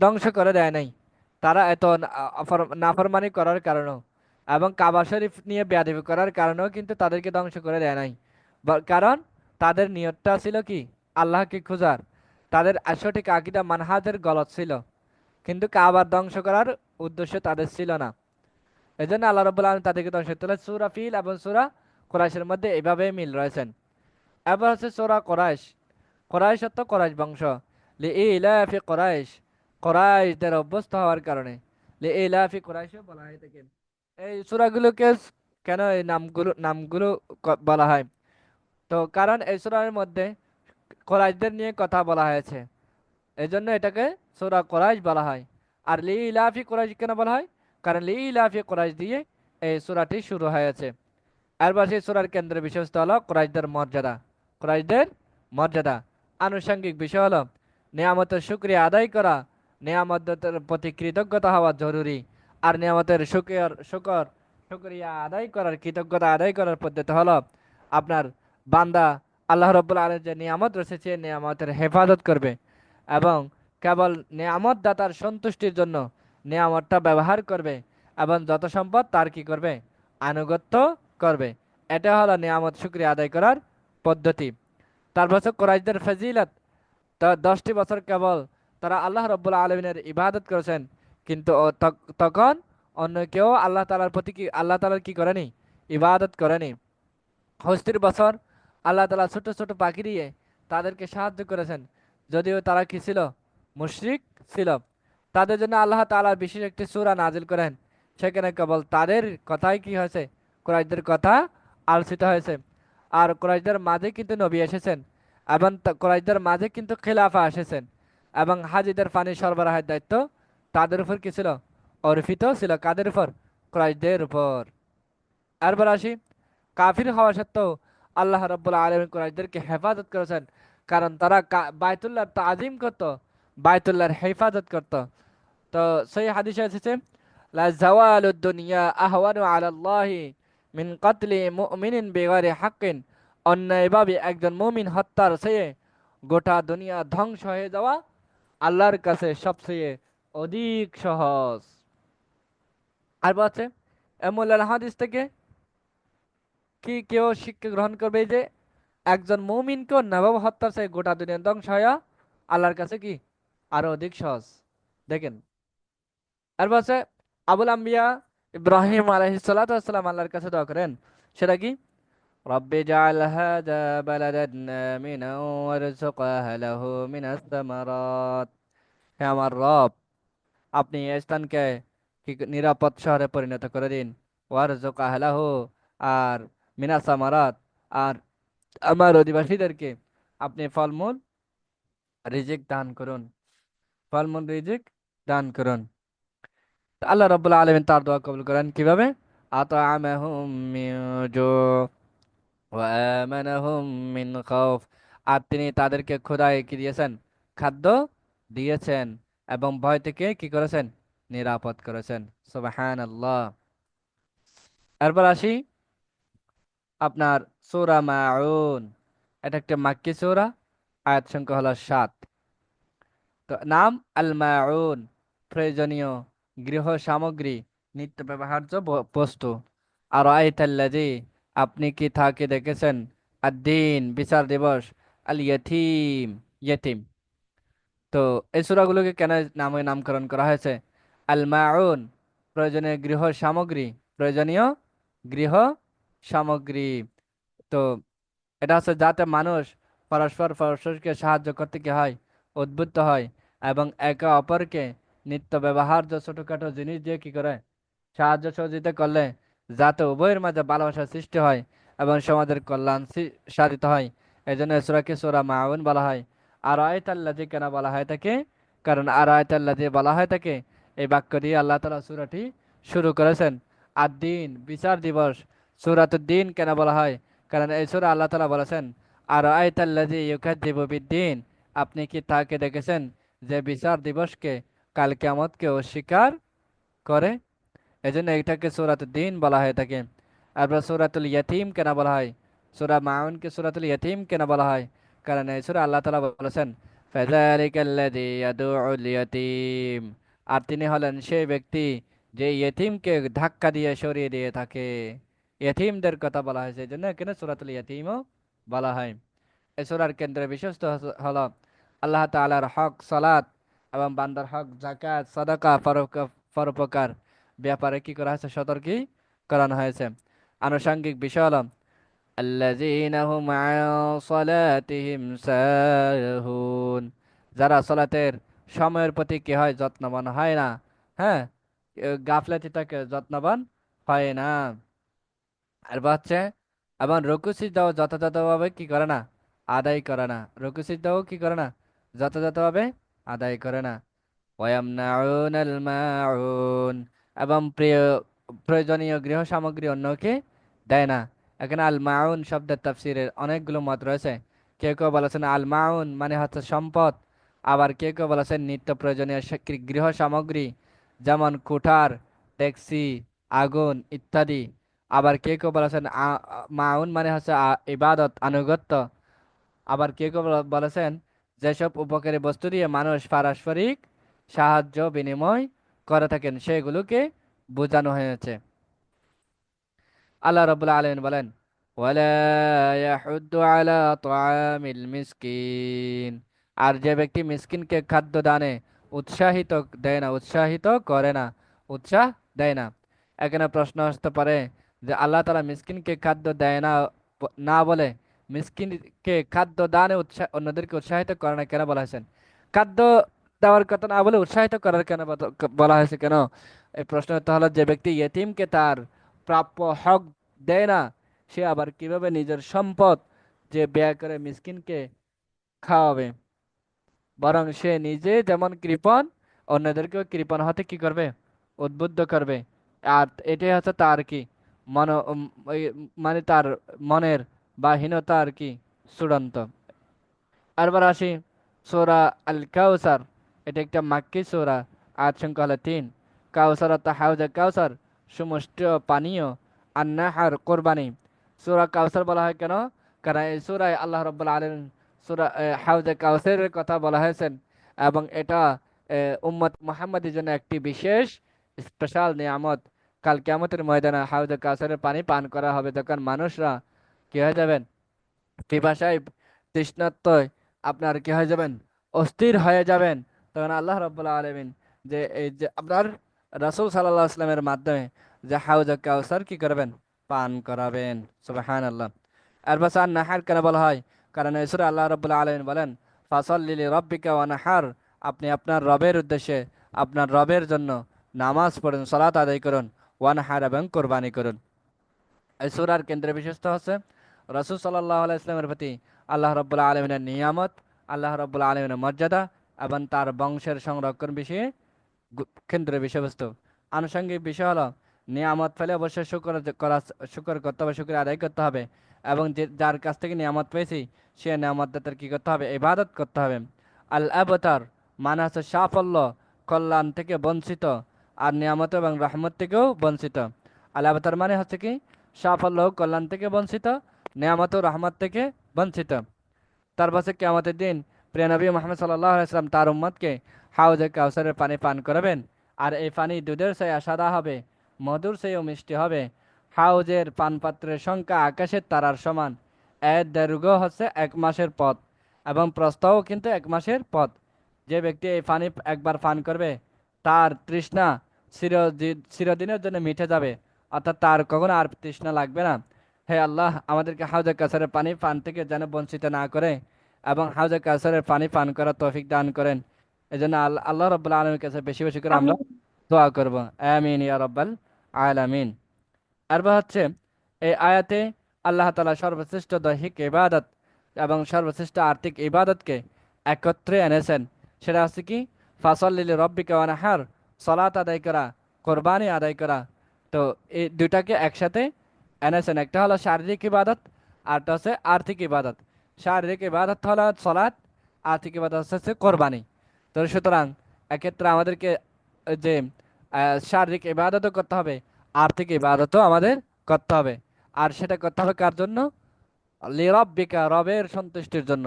ধ্বংস করে দেয় নাই, তারা এত নাফরমানি করার কারণেও এবং কাবা শরীফ নিয়ে বেয়াদবি করার কারণেও কিন্তু তাদেরকে ধ্বংস করে দেয় নাই। কারণ তাদের নিয়তটা ছিল কি, আল্লাহকে খোঁজার, তাদের সঠিক আকীদা মানহাজের গলত ছিল, কিন্তু কাবার ধ্বংস করার উদ্দেশ্য তাদের ছিল না। এই জন্য আল্লাহ রাব্বুল আলামিন তাদেরকে ধ্বংস করতে, সূরা ফিল এবং সূরা কোরাইশের মধ্যে এভাবে মিল রয়েছেন। এবার হচ্ছে সূরা কোরাইশ, কোরাইশ অর্থ কোরাইশ বংশ, লিইলাফি কোরাইশ, কোরাইশদের অভ্যস্ত হওয়ার কারণে, লিইলাফি কুরাইশও বলা হয় থাকে। এই সূরাগুলোকে কেন এই নামগুলো বলা হয়? তো কারণ এই সূরার মধ্যে কুরাইশদের নিয়ে কথা বলা হয়েছে, এই জন্য এটাকে সূরা কুরাইশ বলা হয়। আর লিইলাফি কুরাইশ কেন বলা হয়? কারণ লিইলাফি কুরাইশ দিয়ে এই সূরাটি শুরু হয়েছে। এরপর সেই সূরার কেন্দ্রের বিষয়বস্তু হলো কুরাইশদের মর্যাদা। কুরাইশদের মর্যাদা। আনুষঙ্গিক বিষয় হলো নিয়ামতের শুকরিয়া আদায় করা, নিয়ামতের প্রতি কৃতজ্ঞতা হওয়া জরুরি। আর নিয়ামতের শুকরিয়া আদায় করার, কৃতজ্ঞতা আদায় করার পদ্ধতি হলো আপনার বান্দা আল্লাহ রাব্বুল আলামিন যে নিয়ামত রয়েছে সেই নিয়ামতের হেফাজত করবে এবং কেবল নিয়ামত দাতার সন্তুষ্টির জন্য নিয়ামতটা ব্যবহার করবে এবং যত সম্পদ তার কি করবে, আনুগত্য করবে। এটা হলো নিয়ামত শুকরিয়া আদায় করার পদ্ধতি। তারপর হচ্ছে কোরাইশদের ফজিলত। 10টি বছর কেবল তারা আল্লাহ রব্বুল আলমিনের ইবাদত করেছেন, কিন্তু তখন অন্য কেউ আল্লাহ তালার প্রতি কি, আল্লাহ তালার কি করেনি, ইবাদত করেনি। হস্তির বছর আল্লাহ তালা ছোট ছোট পাখি দিয়ে তাদেরকে সাহায্য করেছেন, যদিও তারা কি ছিল, মুশরিক ছিল। তাদের জন্য আল্লাহ তাআলা বিশেষ একটি সূরা নাজিল করেন, সেখানে কেবল তাদের কথাই কি হয়েছে, কুরাইশদের কথা আলোচিত হয়েছে। আর কুরাইশদের মাঝে কিন্তু নবী এসেছেন এবং কুরাইশদের মাঝে কিন্তু খেলাফা এসেছেন এবং হাজিদের পানি সরবরাহের দায়িত্ব তাদের উপর কি ছিল, অর্পিত ছিল। কাদের উপর? কুরাইশদের উপর। এরপর আসি, কাফির হওয়া সত্ত্বেও আল্লাহ রাব্বুল আলামিন কুরাইশদেরকে হেফাজত করেছেন, কারণ তারা বায়তুল্লাহর তাজিম করত, বায়তুল্লাহর হেফাজত করত। তো সেই হাদিসে এসেছে, লা জাওয়ালুদ দুনিয়া আহওয়ানু আলাল্লাহি মিন কাতলি মুমিনিন বিগয়রি হাক্কিন। অন্যায়ভাবে একজন মুমিন হত্যার চেয়ে গোটা দুনিয়া ধ্বংস হয়ে যাওয়া আল্লাহর কাছে সবচেয়ে অধিক সহজ। আর বলছে এমুল্লাহ হাদিস থেকে কি কেউ শিক্ষা গ্রহণ করবে যে একজন মুমিনকে অন্যায়ভাবে হত্যার চেয়ে গোটা দুনিয়া ধ্বংস হয়ে আল্লাহর কাছে কি আরো অধিক সহজ। দেখেন, আর বলছে আবুল আম্বিয়া ইব্রাহিম আলাইহিস সালাতু ওয়াস সালাম আল্লাহর কাছে দোয়া করেন, সেটা কি, রব্বি জাআল হাযা বালাদান আমিনা ওয়ারযুক আহলাহু মিনাস সামারাত। হে আমার রব, আপনি এই স্থানকে কি নিরাপদ শহরে পরিণত করে দিন। ওয়ারযুক আহলাহু, আর মিনাস সামারাত, আর আমার অধিবাসীদেরকে আপনি ফলমূল রিজিক দান করুন, ফলমূল রিজিক দান করুন। তা আল্লাহ রাব্বুল আলামিন তার দোয়া কবুল করেন কিভাবে, আতআমাহুম মিন জু ওয়া আমানাহুম মিন খাউফ। আর তিনি তাদেরকে ক্ষুধায় কি দিয়েছেন, খাদ্য দিয়েছেন, এবং ভয় থেকে কি করেছেন, নিরাপদ করেছেন। সুবহানাল্লাহ। এরপর আসি আপনার সূরা মাউন। এটা একটা মাক্কি সূরা, আয়াত সংখ্যা হলো 7। তো নাম আল মাউন, প্রয়োজনীয় গৃহ সামগ্রী, নিত্য ব্যবহার্য বস্তু। আর আইতাল্লাযী, আপনি কি তাকে দেখেছেন, আদ্দিন, বিচার দিবস, আল ইয়তীম, ইয়তীম। তো এই সূরাগুলোকে কেন নামে নামকরণ করা হয়েছে? আল মাউন, প্রয়োজনীয় গৃহ সামগ্রী, প্রয়োজনীয় গৃহ সামগ্রী। তো এটা হচ্ছে যাতে মানুষ পরস্পর পরস্পরকে সাহায্য করতে কি হয়, উদ্বুদ্ধ হয়, এবং একে অপরকে নিত্য ব্যবহার্য ছোটখাটো জিনিস দিয়ে কি করে, সাহায্য সহযোগিতা করলে যাতে উভয়ের মাঝে ভালোবাসার সৃষ্টি হয় এবং সমাজের কল্যাণ সাধিত হয়। এই জন্য এই সূরাকে সূরা মাউন বলা হয়। আর আয়াতাল্লাযী কেন বলা হয় তাকে? কারণ আর আয়াতাল্লাযী বলা হয় তাকে, এই বাক্য দিয়ে আল্লাহ তাআলা সূরাটি শুরু করেছেন। আর দিন, বিচার দিবস। সূরাতুদ দিন কেন বলা হয়? কারণ এই সূরা আল্লাহ তাআলা বলেছেন, আর আয়াতাল্লাযী ইউকাযযিবু বিদ্দিন, আপনি কি তাকে দেখেছেন যে বিচার দিবসকে, কাল কিয়ামতকে অস্বীকার করে। এজন্য এটাকে সূরাতুদ দিন বলা হয়ে থাকে। আর সূরাতুল ইয়াতীম কেন বলা হয়, সূরা মাউনকে সূরাতুল ইয়াতীম কেন বলা হয়? কারণ এই সূরা আল্লাহ তাআলা বলেছেন, ফাযালিকাল্লাযী ইয়াদউল ইয়াতীম। আর তিনি হলেন সেই ব্যক্তি যে ইয়েতিমকে ধাক্কা দিয়ে সরিয়ে দিয়ে থাকে। ইয়েতিমদের কথা বলা হয়েছে, এই জন্য এখানে সূরাতুল ইয়াতীমও বলা হয়। এই সূরার কেন্দ্রের বিষয়বস্তু হলো আল্লাহ তাআলার হক সালাত এবং বান্দার হক যাকাত সাদাকা পরোপকার ব্যাপারে কি করা হয়েছে, সতর্কী করানো হয়েছে। আনুষঙ্গিক বিষয় হলো আল্লাযীনা হুম আন সালাতিহিম সাহুন, যারা সালাতের সময়ের প্রতি কি হয়, যত্নবান হয় না। হ্যাঁ, গাফলাতি থাকে, যত্নবান হয় না। আর হচ্ছে এবং রুকু সিজদাও যথাযথভাবে কি করে না, আদায় করে না। রুকু সিজদাও কি করে না, যথাযথভাবে আদায় করে না। ওয়ামনাউনাল মাউন, এবং প্রয়োজনীয় গৃহ সামগ্রী অন্যকে দেয় না। এখানে আল মাউন শব্দের তাফসীরের অনেকগুলো মত রয়েছে। কেউ কেউ বলেছেন আল মাউন মানে হচ্ছে সম্পদ, আবার কেউ কেউ বলেছেন নিত্য প্রয়োজনীয় গৃহ সামগ্রী, যেমন কুঠার, ডেকচি, আগুন ইত্যাদি। আবার কেউ কেউ বলেছেন মাউন মানে হচ্ছে ইবাদত, আনুগত্য। আবার কেউ কেউ বলেছেন যেসব উপকারী বস্তু দিয়ে মানুষ পারস্পরিক সাহায্য বিনিময় করে থাকেন সেগুলোকে বোঝানো হয়েছে। আল্লাহ রাব্বুল আলামিন বলেন, ওয়ালা ইয়াহুদ্দু আলা তাআমিল মিসকিন, আর যে ব্যক্তি মিসকিনকে খাদ্য দানে উৎসাহিত দেয় না, উৎসাহিত করে না, উৎসাহ দেয় না। এখানে প্রশ্ন আসতে পারে যে আল্লাহ তাআলা মিসকিনকে খাদ্য দেয় না না বলে মিসকিনকে খাদ্য দানে অন্যদেরকে উৎসাহিত করে না কেন বলা হয়েছে? খাদ্য দেওয়ার কথা না বলে উৎসাহিত করার কেন বলা হয়েছে কেন? এই প্রশ্নটা হলো, যে ব্যক্তি ইয়েতিমকে তার প্রাপ্য হক দেয় না, সে আবার কিভাবে নিজের সম্পদ যে ব্যয় করে মিসকিনকে খাওয়াবে? বরং সে নিজে যেমন কৃপণ, অন্যদেরকেও কৃপণ হতে কি করবে, উদ্বুদ্ধ করবে। আর এটাই হচ্ছে তার কি মন মানে তার মনের বা হীনতা আর কি চূড়ান্ত। আরবার আসি সূরা আল কাউসার। এটা একটা মাক্কি সূরা, আয়াত সংখ্যা হলো 3। কাউসার অর্থাৎ হাউজে কাউসার, সমুষ্ট পানীয়। আর নাহার কোরবানি। সূরা কাউসার বলা হয় কেন? কারণ এই সূরায় আল্লাহ রাব্বুল আলামিন সূরা হাউজে কাউসারের কথা বলা হয়েছে, এবং এটা উম্মত মুহাম্মাদের জন্য একটি বিশেষ স্পেশাল নিয়ামত। কাল কিয়ামতের ময়দানে হাউজে কাউসারের পানি পান করা হবে, যখন মানুষরা কি হয়ে যাবেন, পিপাসায়, তৃষ্ণার্তয় আপনার কি হয়ে যাবেন, অস্থির হয়ে যাবেন। তখন আল্লাহ রাব্বুল আলামিন যে এই যে আপনার রাসূল সাল্লাল্লাহু আলাইহি ওয়াসাল্লামের মাধ্যমে যে হাউজে কাউসার কি করবেন, পান করাবেন। সুবহানাল্লাহ। আর বাস আর নাহার কেন বলা হয়? কারণ এই সূরা আল্লাহ রাব্বুল আলামিন বলেন, ফাসাল্লি লিরাব্বিকা ওয়ানহার, আপনি আপনার রবের উদ্দেশ্যে, আপনার রবের জন্য নামাজ পড়ুন, সালাত আদায় করুন, ওয়ানহার এবং কোরবানি করুন। এই সূরার কেন্দ্রের বিষয়বস্তু হচ্ছে রাসূল সাল্লাল্লাহু আলাইহি ওয়াসাল্লামের প্রতি আল্লাহ রাব্বুল আলামিনের নিয়ামত, আল্লাহ রাব্বুল আলামিনের মর্যাদা এবং তার বংশের সংরক্ষণ বিষয়ে কেন্দ্রের বিষয়বস্তু। আনুষঙ্গিক বিষয় হলো, নিয়ামত পেলে অবশ্যই শুকর করতে হবে, শুকর আদায় করতে হবে, এবং যে যার কাছ থেকে নিয়ামত পেয়েছি সে নিয়ামত দাতার কি করতে হবে, ইবাদত করতে হবে। আল আবতার মানে হচ্ছে সাফল্য, কল্যাণ থেকে বঞ্চিত, আর নিয়ামত এবং রহমত থেকেও বঞ্চিত। আল আবতার মানে হচ্ছে কি সাফল্য ও কল্যাণ থেকে বঞ্চিত, নিয়ামত ও রহমত থেকে বঞ্চিত। তার পাশে কিয়ামতের দিন প্রিয় নবী মুহাম্মদ সাল্লাল্লাহু আলাইহি ওয়াসাল্লাম তার উম্মতকে হাউজে কাউসারের পানি পান করাবেন। আর এই পানি দুধের চেয়ে সাদা হবে, মধুর চেয়েও মিষ্টি হবে। হাউজের পানপাত্রের সংখ্যা আকাশের তারার সমান। এর দৈর্ঘ্য হচ্ছে 1 মাসের পথ, এবং প্রস্থও কিন্তু 1 মাসের পথ। যে ব্যক্তি এই পানি একবার পান করবে, তার তৃষ্ণা চিরদিনের জন্য মিটে যাবে, অর্থাৎ তার কখনো আর তৃষ্ণা লাগবে না। হে আল্লাহ, আমাদেরকে হাউজে কাউসারের পানি পান থেকে যেন বঞ্চিত না করে, এবং হাউজে কাউসারের পানি পান করার তৌফিক দান করেন। এই জন্য আল্লাহ রাব্বুল আলামিনের কাছে বেশি বেশি করে আমি আমরা দোয়া করব। আমিন ইয়া রাব্বাল আলামিন। আরবা হচ্ছে এই আয়াতে আল্লাহ তাআলা সর্বশ্রেষ্ঠ দৈহিক ইবাদত এবং সর্বশ্রেষ্ঠ আর্থিক ইবাদতকে একত্রে এনেছেন। সেটা হচ্ছে কি, ফাসাল্লি লিরাব্বিকা ওয়ানহার, সালাত আদায় করা, কোরবানি আদায় করা। তো এই দুটাকে একসাথে এনেছেন। একটা হলো শারীরিক ইবাদত, আরটা হচ্ছে আর্থিক ইবাদত। শারীরিক ইবাদত হলো সালাত, আর্থিক ইবাদত হচ্ছে কোরবানি। তো সুতরাং এক্ষেত্রে আমাদেরকে যে শারীরিক ইবাদতও করতে হবে, আর্থিক ইবাদতও আমাদের করতে হবে। আর সেটা করতে হবে কার জন্য? লিরাব্বিকা, রবের সন্তুষ্টির জন্য।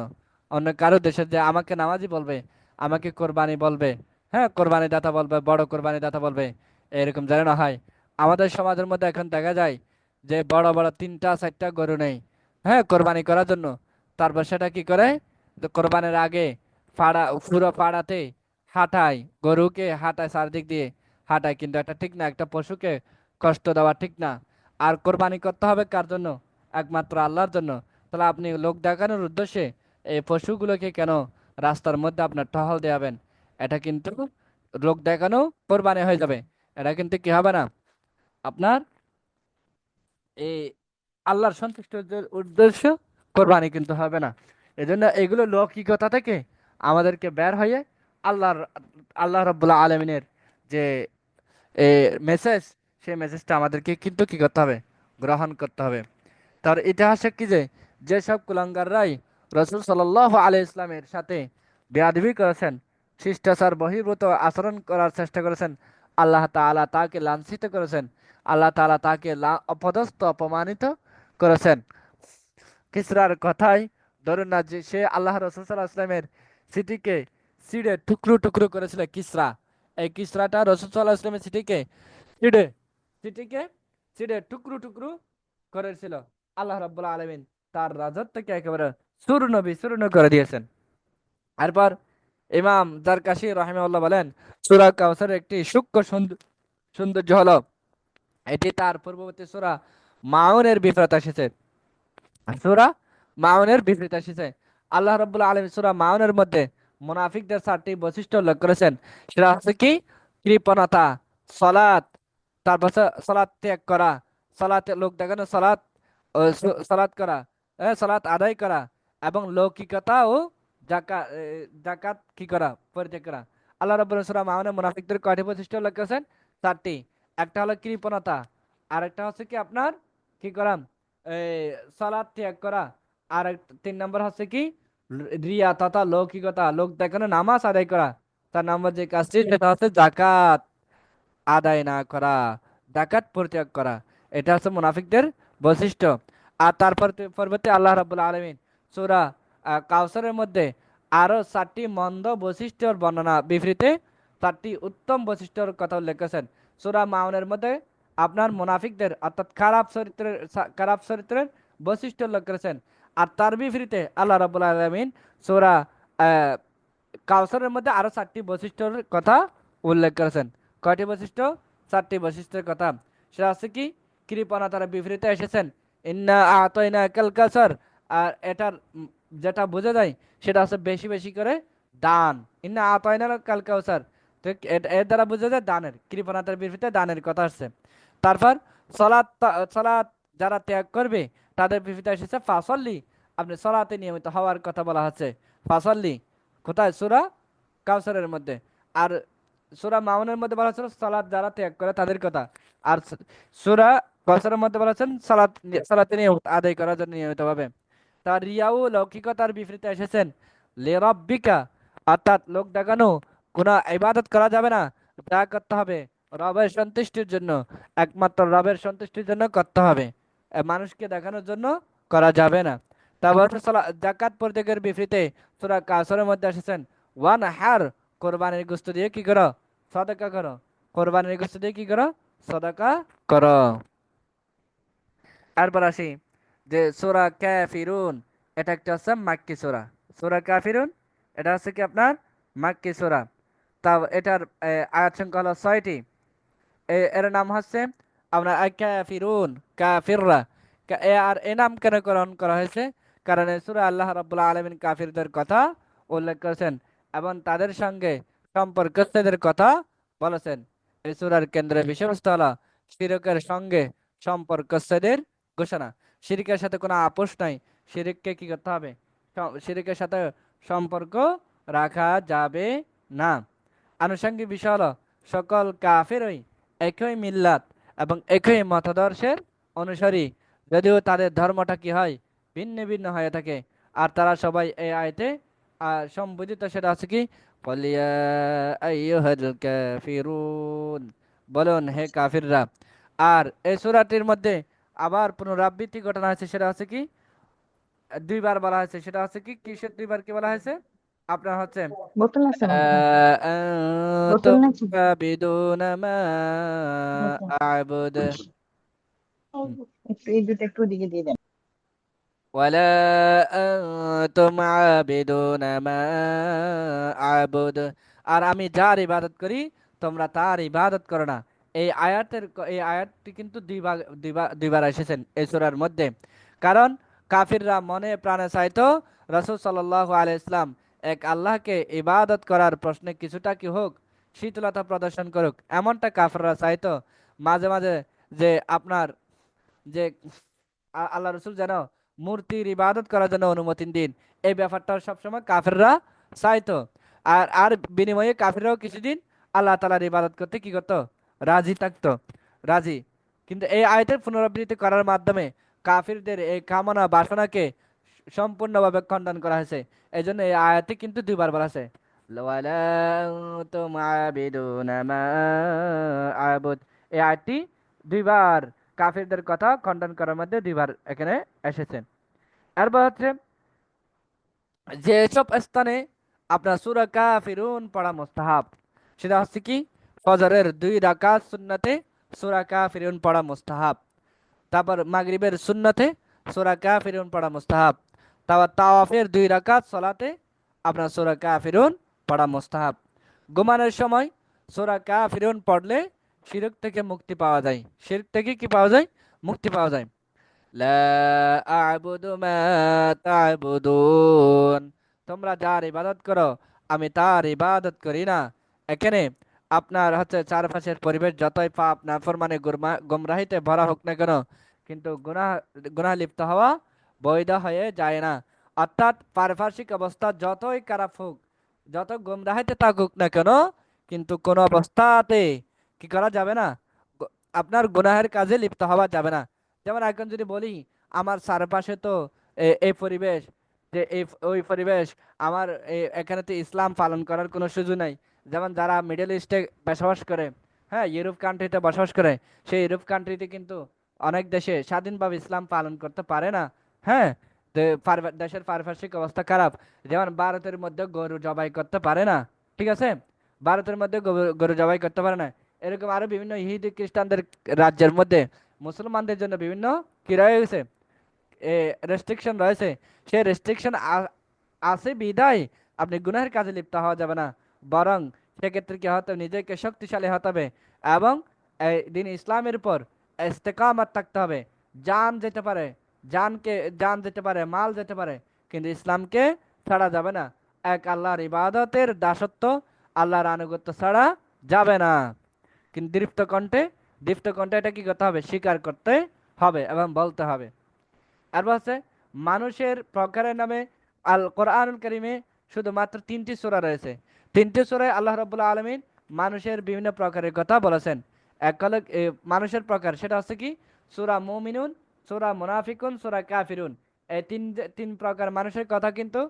অন্য কারো দেশে যে আমাকে নামাজি বলবে, আমাকে কোরবানি বলবে, হ্যাঁ কোরবানি দাতা বলবে, বড় কোরবানি দাতা বলবে, এরকম যেন না হয়। আমাদের সমাজের মধ্যে এখন দেখা যায় যে বড় বড় 3টা 4টা গরু নেই, হ্যাঁ কোরবানি করার জন্য। তারপর সেটা কি করে, যে কোরবানির আগে পুরো পাড়াতে হাঁটায়, গরুকে হাঁটায়, চারদিক দিয়ে হাঁটায়, কিন্তু এটা ঠিক না, একটা পশুকে কষ্ট দেওয়া ঠিক না। আর কোরবানি করতে হবে কার জন্য? একমাত্র আল্লাহর জন্য। তাহলে আপনি লোক দেখানোর উদ্দেশ্যে এই পশুগুলোকে কেন রাস্তার মধ্যে আপনার টহল দেওয়াবেন? এটা কিন্তু লোক দেখানো কোরবানি হয়ে যাবে। এটা কিন্তু কি হবে না আপনার এই আল্লাহর সন্তুষ্টির উদ্দেশ্য কোরবানি কিন্তু হবে না। এজন্য এগুলো লৌকিকতা থেকে আমাদেরকে বের হয়ে আল্লাহর আল্লাহ রাব্বুল আলামিনের যে মেসেজ, সেই মেসেজটা আমাদেরকে কিন্তু কি করতে হবে, গ্রহণ করতে হবে। তার ইতিহাসে কি যে যেসব কুলাঙ্গাররাই রসুল সাল্লাল্লাহু আলাইহি ইসলামের সাথে বেয়াদবি করেছেন, শিষ্টাচার বহির্ভূত আচরণ করার চেষ্টা করেছেন, আল্লাহ তাআলা তাকে লাঞ্ছিত করেছেন, আল্লাহ তাআলা তাকে অপদস্থ অপমানিত করেছেন। কিসরার কথাই ধরুন না, যে সে আল্লাহ রসুল সাল্লাহ ইসলামের সিটিকে ছিঁড়ে টুকরো টুকরো করেছিল কিসরা। এই কিসরাটা রসুল সাল্লাহ ইসলামের সিটিকে ছিঁড়ে সিটিকে ছিঁড়ে টুকরো টুকরো করেছিল। আল্লাহ রাব্বুল আলামিন তার রাজত্বকে একেবারে চূর্ণ বিচূর্ণ করে দিয়েছেন। এরপর ইমাম জারকাশি রাহিমাহুল্লাহ বলেন, সূরা কাউসারের একটি সূক্ষ্ম সৌন্দর্য হলো এটি তার পূর্ববর্তী সূরা মাউনের বিপরীতে এসেছে। সূরা মাউনের বিপরীতে এসেছে। আল্লাহ রাব্বুল আলামিন সূরা মাউনের মধ্যে মুনাফিকদের 4টি বৈশিষ্ট্য উল্লেখ করেছেন। সেটা হচ্ছে কি, কৃপণতা, সালাত, তারপর সালাত ত্যাগ করা, সালাতে লোক দেখানো, সালাত সালাত করা, সালাত আদায় করা, এবং লৌকিকতা ও জাকাত কি করা, পরিত্যাগ করা। আল্লাহ রাব্বুল সূরা মাউনে মুনাফিকদের কয়টি বৈশিষ্ট্য উল্লেখ করেছেন? 4টি। একটা হলো কৃপণতা, আরেকটা হচ্ছে কি আপনার কি করা, এই সালাত ত্যাগ করা, আর 3 নম্বর হচ্ছে কি রিয়া তথা লৌকিকতা, লোক দেখানো নামাজ আদায় করা। 4 নম্বর যে কাজটি সেটা হচ্ছে জাকাত আদায় না করা, জাকাত পরিত্যাগ করা। এটা হচ্ছে মুনাফিকদের বৈশিষ্ট্য। আর তারপর পরবর্তী আল্লাহ রাব্বুল আলামিন সূরা কাউসারের মধ্যে আরো 4টি মন্দ বৈশিষ্ট্যের বর্ণনা বিবৃতে 4টি উত্তম বৈশিষ্ট্যের কথা উল্লেখ করেছেন। সূরা মাউনের মধ্যে আপনার মুনাফিকদের অর্থাৎ খারাপ চরিত্রের বৈশিষ্ট্য উল্লেখ করেছেন। আর তার বিপরীতে আল্লাহ রাব্বুল আলামিন সূরা আহ, কাউসারের মধ্যে আরো 4টি বৈশিষ্ট্যের কথা উল্লেখ করেছেন। কয়টি বৈশিষ্ট্য? 4টি বৈশিষ্ট্যের কথা। সেটা হচ্ছে কি, কৃপণা তারা বিপরীতে এসেছেন, ইন্না আতাইনা কাল কাউসার। আর এটার যেটা বোঝা যায় সেটা হচ্ছে বেশি বেশি করে দান। ইন্না আতাইনা কাল কাউসার, তো এর দ্বারা বোঝা যায় দানের, কৃপণতার বিপরীতে দানের কথা আসছে। তারপর সলাৎ যারা ত্যাগ করবে তাদের বিপরীতে এসেছে ফাসল্লি, আপনি সলাতে নিয়মিত হওয়ার কথা বলা হচ্ছে। ফাসল্লি কোথায়? সূরা কাউসারের মধ্যে। আর সূরা মাউনের মধ্যে বলা হচ্ছিল সালাত যারা ত্যাগ করে তাদের কথা। আর সূরা কাউসারের মধ্যে বলা হচ্ছেন সালাতে নিয়মিত আদায় করার জন্য নিয়মিত ভাবে। তার রিয়াউ লৌকিকতার বিপরীতে এসেছেন লিরাব্বিকা, অর্থাৎ লোক দেখানো কোনো ইবাদত করা যাবে না, যা করতে হবে রবের সন্তুষ্টির জন্য, একমাত্র রবের সন্তুষ্টির জন্য করতে হবে, মানুষকে দেখানোর জন্য করা যাবে না। তারপর হচ্ছে জাকাত পরিত্যাগের বিপরীতে সূরা কাউসারের মধ্যে এসেছেন ওয়ান হার, কোরবানির গোশত দিয়ে কি করো, সদকা করো, কোরবানির গোশত দিয়ে কি করো, সদকা করো। তারপর আসি যে সূরা কাফিরুন, এটা একটা হচ্ছে মাক্কি সূরা। সূরা কাফিরুন এটা হচ্ছে কি আপনার মাক্কি সূরা। তা এটার আয়াত সংখ্যা হলো 6টি। এর নাম হচ্ছে আপনার আল কাফিরুন, কাফিররা। আর এ নাম কেন করণ করা হয়েছে? কারণ এই সূরা আল্লাহ রাব্বুল আলামিন কাফিরদের কথা উল্লেখ করেছেন এবং তাদের সঙ্গে সম্পর্কস্থদের কথা বলেছেন। এই সূরার কেন্দ্রের বিষয়বস্তু হলো শিরকের সঙ্গে সম্পর্কস্থদের ঘোষণা। শিরকের সাথে কোনো আপোষ নাই, শিরককে কি করতে হবে, শিরকের সাথে সম্পর্ক রাখা যাবে না। আনুষঙ্গিক বিষয় হলো সকল কাফেরই একই মিল্লাত এবং একই মতাদর্শের অনুসারী, যদিও তাদের ধর্মটা কি হয়, ভিন্ন ভিন্ন হয়ে থাকে। আর তারা সবাই এই আয়তে সম্বোধিত। সেটা আছে কি, কলিয়া আইয়ুহাল কাফিরুন, বলুন হে কাফিররা। আর এই সূরাটির মধ্যে আবার পুনরাবৃত্তি ঘটনা হয়েছে, সেটা হচ্ছে কি 2বার বলা হয়েছে। সেটা হচ্ছে কি, কিসের 2বার কি বলা হয়েছে আপনার হচ্ছে বোতল আছে নাকি? বোতল أأنتم নাকি? عابدون ما বোতল। أعبد একটু এই দুটো একটু ওদিকে দিয়ে দেন। ولا أنتم عابدون ما أعبد, আর আমি যার ইবাদত করি তোমরা তার ইবাদত করো না। এই আয়াতটি কিন্তু দুইবার এসেছেন এই সূরার মধ্যে। কারণ কাফিররা মনে প্রাণে চাইতো রাসূল সাল্লাল্লাহু আলাইহি ইসলাম এক আল্লাহকে ইবাদত করার প্রশ্নে কিছুটা কি হোক শীতলতা প্রদর্শন করুক, এমনটা কাফেররা চাইতো। মাঝে মাঝে যে আপনার যে আল্লাহ রসুল যেন মূর্তির ইবাদত করার জন্য অনুমতি দিন, এই ব্যাপারটা সবসময় কাফেররা চাইতো। আর আর বিনিময়ে কাফেররাও কিছুদিন আল্লাহ তাআলার ইবাদত করতে কি করতো, রাজি থাকতো, রাজি। কিন্তু এই আয়াতের পুনরাবৃত্তি করার মাধ্যমে কাফিরদের এই কামনা বাসনাকে সম্পূর্ণভাবে খণ্ডন করা হয়েছে। এই জন্য এই আয়াতে কিন্তু দুইবার বলা আছে, ওয়ালা আনতুম আবিদুনা মা আবুদ। এই আয়াতটি দুইবার কাফিরদের কথা খণ্ডন করার মধ্যে দুইবার এখানে এসেছে। এরপর হচ্ছে যেসব স্থানে আপনার সূরা কাফিরুন পড়া মুস্তাহাব, সেটা হচ্ছে কি, ফজরের 2 রাকাত সুন্নতে সূরা কাফিরুন পড়া মুস্তাহাব। তারপর মাগরিবের সুন্নতে সূরা কাফিরুন পড়া মুস্তাহাব। তারপর তাওয়াফের 2 রাকাত সলাতে আপনার সূরা কাফিরুন পড়া মুস্তাহাব। ঘুমানোর সময় সূরা কাফিরুন পড়লে শিরক থেকে মুক্তি পাওয়া যায়, শিরক থেকে কি পাওয়া যায়, মুক্তি পাওয়া যায়। লা আ'বুদু মা তা'বুদুন, তোমরা যার ইবাদত করো আমি তার ইবাদত করি না। এখানে আপনার হচ্ছে চারপাশের পরিবেশ যতই পাপ নাফরমানি গুমরাহিতে ভরা হোক না কেন, কিন্তু গুনাহ গুনাহ লিপ্ত হওয়া বৈধ হয়ে যায় না। অর্থাৎ পারিপার্শ্বিক অবস্থা যতই খারাপ হোক, যত গুমরাহিতে থাকুক না কেন, কিন্তু কোনো অবস্থাতে কি করা যাবে না, আপনার গুনাহের কাজে লিপ্ত হওয়া যাবে না। যেমন এখন যদি বলি আমার চারপাশে তো এই পরিবেশ, যে এই ওই পরিবেশ, আমার এখানে তো ইসলাম পালন করার কোনো সুযোগ নাই। যেমন যারা মিডল ইস্টে বসবাস করে, হ্যাঁ, ইউরোপ কান্ট্রিতে বসবাস করে, সেই ইউরোপ কান্ট্রিতে কিন্তু অনেক দেশে স্বাধীনভাবে ইসলাম পালন করতে পারে না। হ্যাঁ, তো দেশের পারিপার্শ্বিক অবস্থা খারাপ। যেমন ভারতের মধ্যে গরু জবাই করতে পারে না, ঠিক আছে, ভারতের মধ্যে গরু জবাই করতে পারে না। এরকম আরো বিভিন্ন ইহুদি খ্রিস্টানদের রাজ্যের মধ্যে মুসলমানদের জন্য বিভিন্ন কি রয়েছে, রেস্ট্রিকশন রয়েছে। সেই রেস্ট্রিকশন আছে বিধায় আপনি গুনাহের কাজে লিপ্ত হওয়া যাবে না, বরং সেক্ষেত্রে কি হতে হবে, নিজেকে শক্তিশালী হতে হবে এবং এই দিন ইসলামের উপর ইস্তেকামত থাকতে হবে। জান যেতে পারে, জান যেতে পারে, মাল যেতে পারে, কিন্তু ইসলামকে ছাড়া যাবে না। এক আল্লাহর ইবাদতের দাসত্ব, আল্লাহর আনুগত্য ছাড়া যাবে না। কিন্তু দীপ্ত কণ্ঠে এটা কি করতে হবে, স্বীকার করতে হবে এবং বলতে হবে। আর বলছে মানুষের প্রকারের নামে আল কোরআনুল কারীমে শুধুমাত্র 3টি সূরা রয়েছে। 3টি সূরায় আল্লাহ রাব্বুল আলামিন মানুষের বিভিন্ন প্রকারের কথা বলেছেন। এক হলো মানুষের প্রকার, সেটা হচ্ছে কি, সূরা মুমিনুন, সূরা মুনাফিকুন, সূরা কাফিরুন। এই তিন প্রকার মানুষের কথা কিন্তু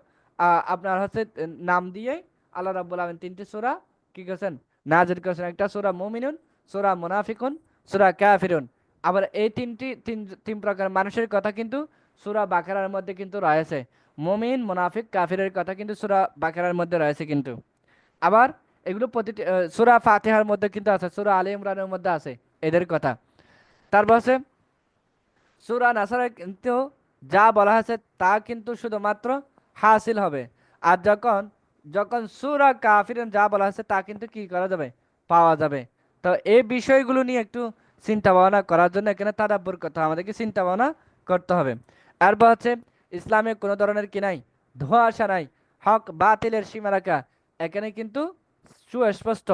আপনার হচ্ছে নাম দিয়ে আল্লাহ রাব্বুল আলামিন 3টি সূরা কি করেছেন, নাজিল করেছেন। একটা সূরা মুমিনুন, সূরা মুনাফিকুন, সূরা কাফিরুন। আবার এই তিন প্রকার মানুষের কথা কিন্তু সূরা বাকারার মধ্যে কিন্তু রয়েছে। মুমিন, মুনাফিক, কাফিরের কথা কিন্তু সূরা বাকারার মধ্যে রয়েছে কিন্তু। আবার এগুলো প্রতিটি সূরা ফাতিহার মধ্যে কিন্তু আছে, সূরা আলে ইমরানের মধ্যে আছে এদের কথা। তারপর আছে সূরা নাসরে কিন্তু যা বলা হয়েছে তা কিন্তু শুধুমাত্র হাসিল হবে। আর যখন যখন সূরা কাফিরুন যা বলা হয়েছে তা কিন্তু কি করা যাবে, পাওয়া যাবে। তো এই বিষয়গুলো নিয়ে একটু চিন্তা ভাবনা করার জন্য এখানে তাদাব্বুর করতে হবে, আমাদেরকে চিন্তা ভাবনা করতে হবে। এরপর হচ্ছে ইসলামে কোনো ধরনের কি নাই, ধোঁয়াশা নাই, হক বাতিলের সীমারেখা এখানে কিন্তু সুস্পষ্ট,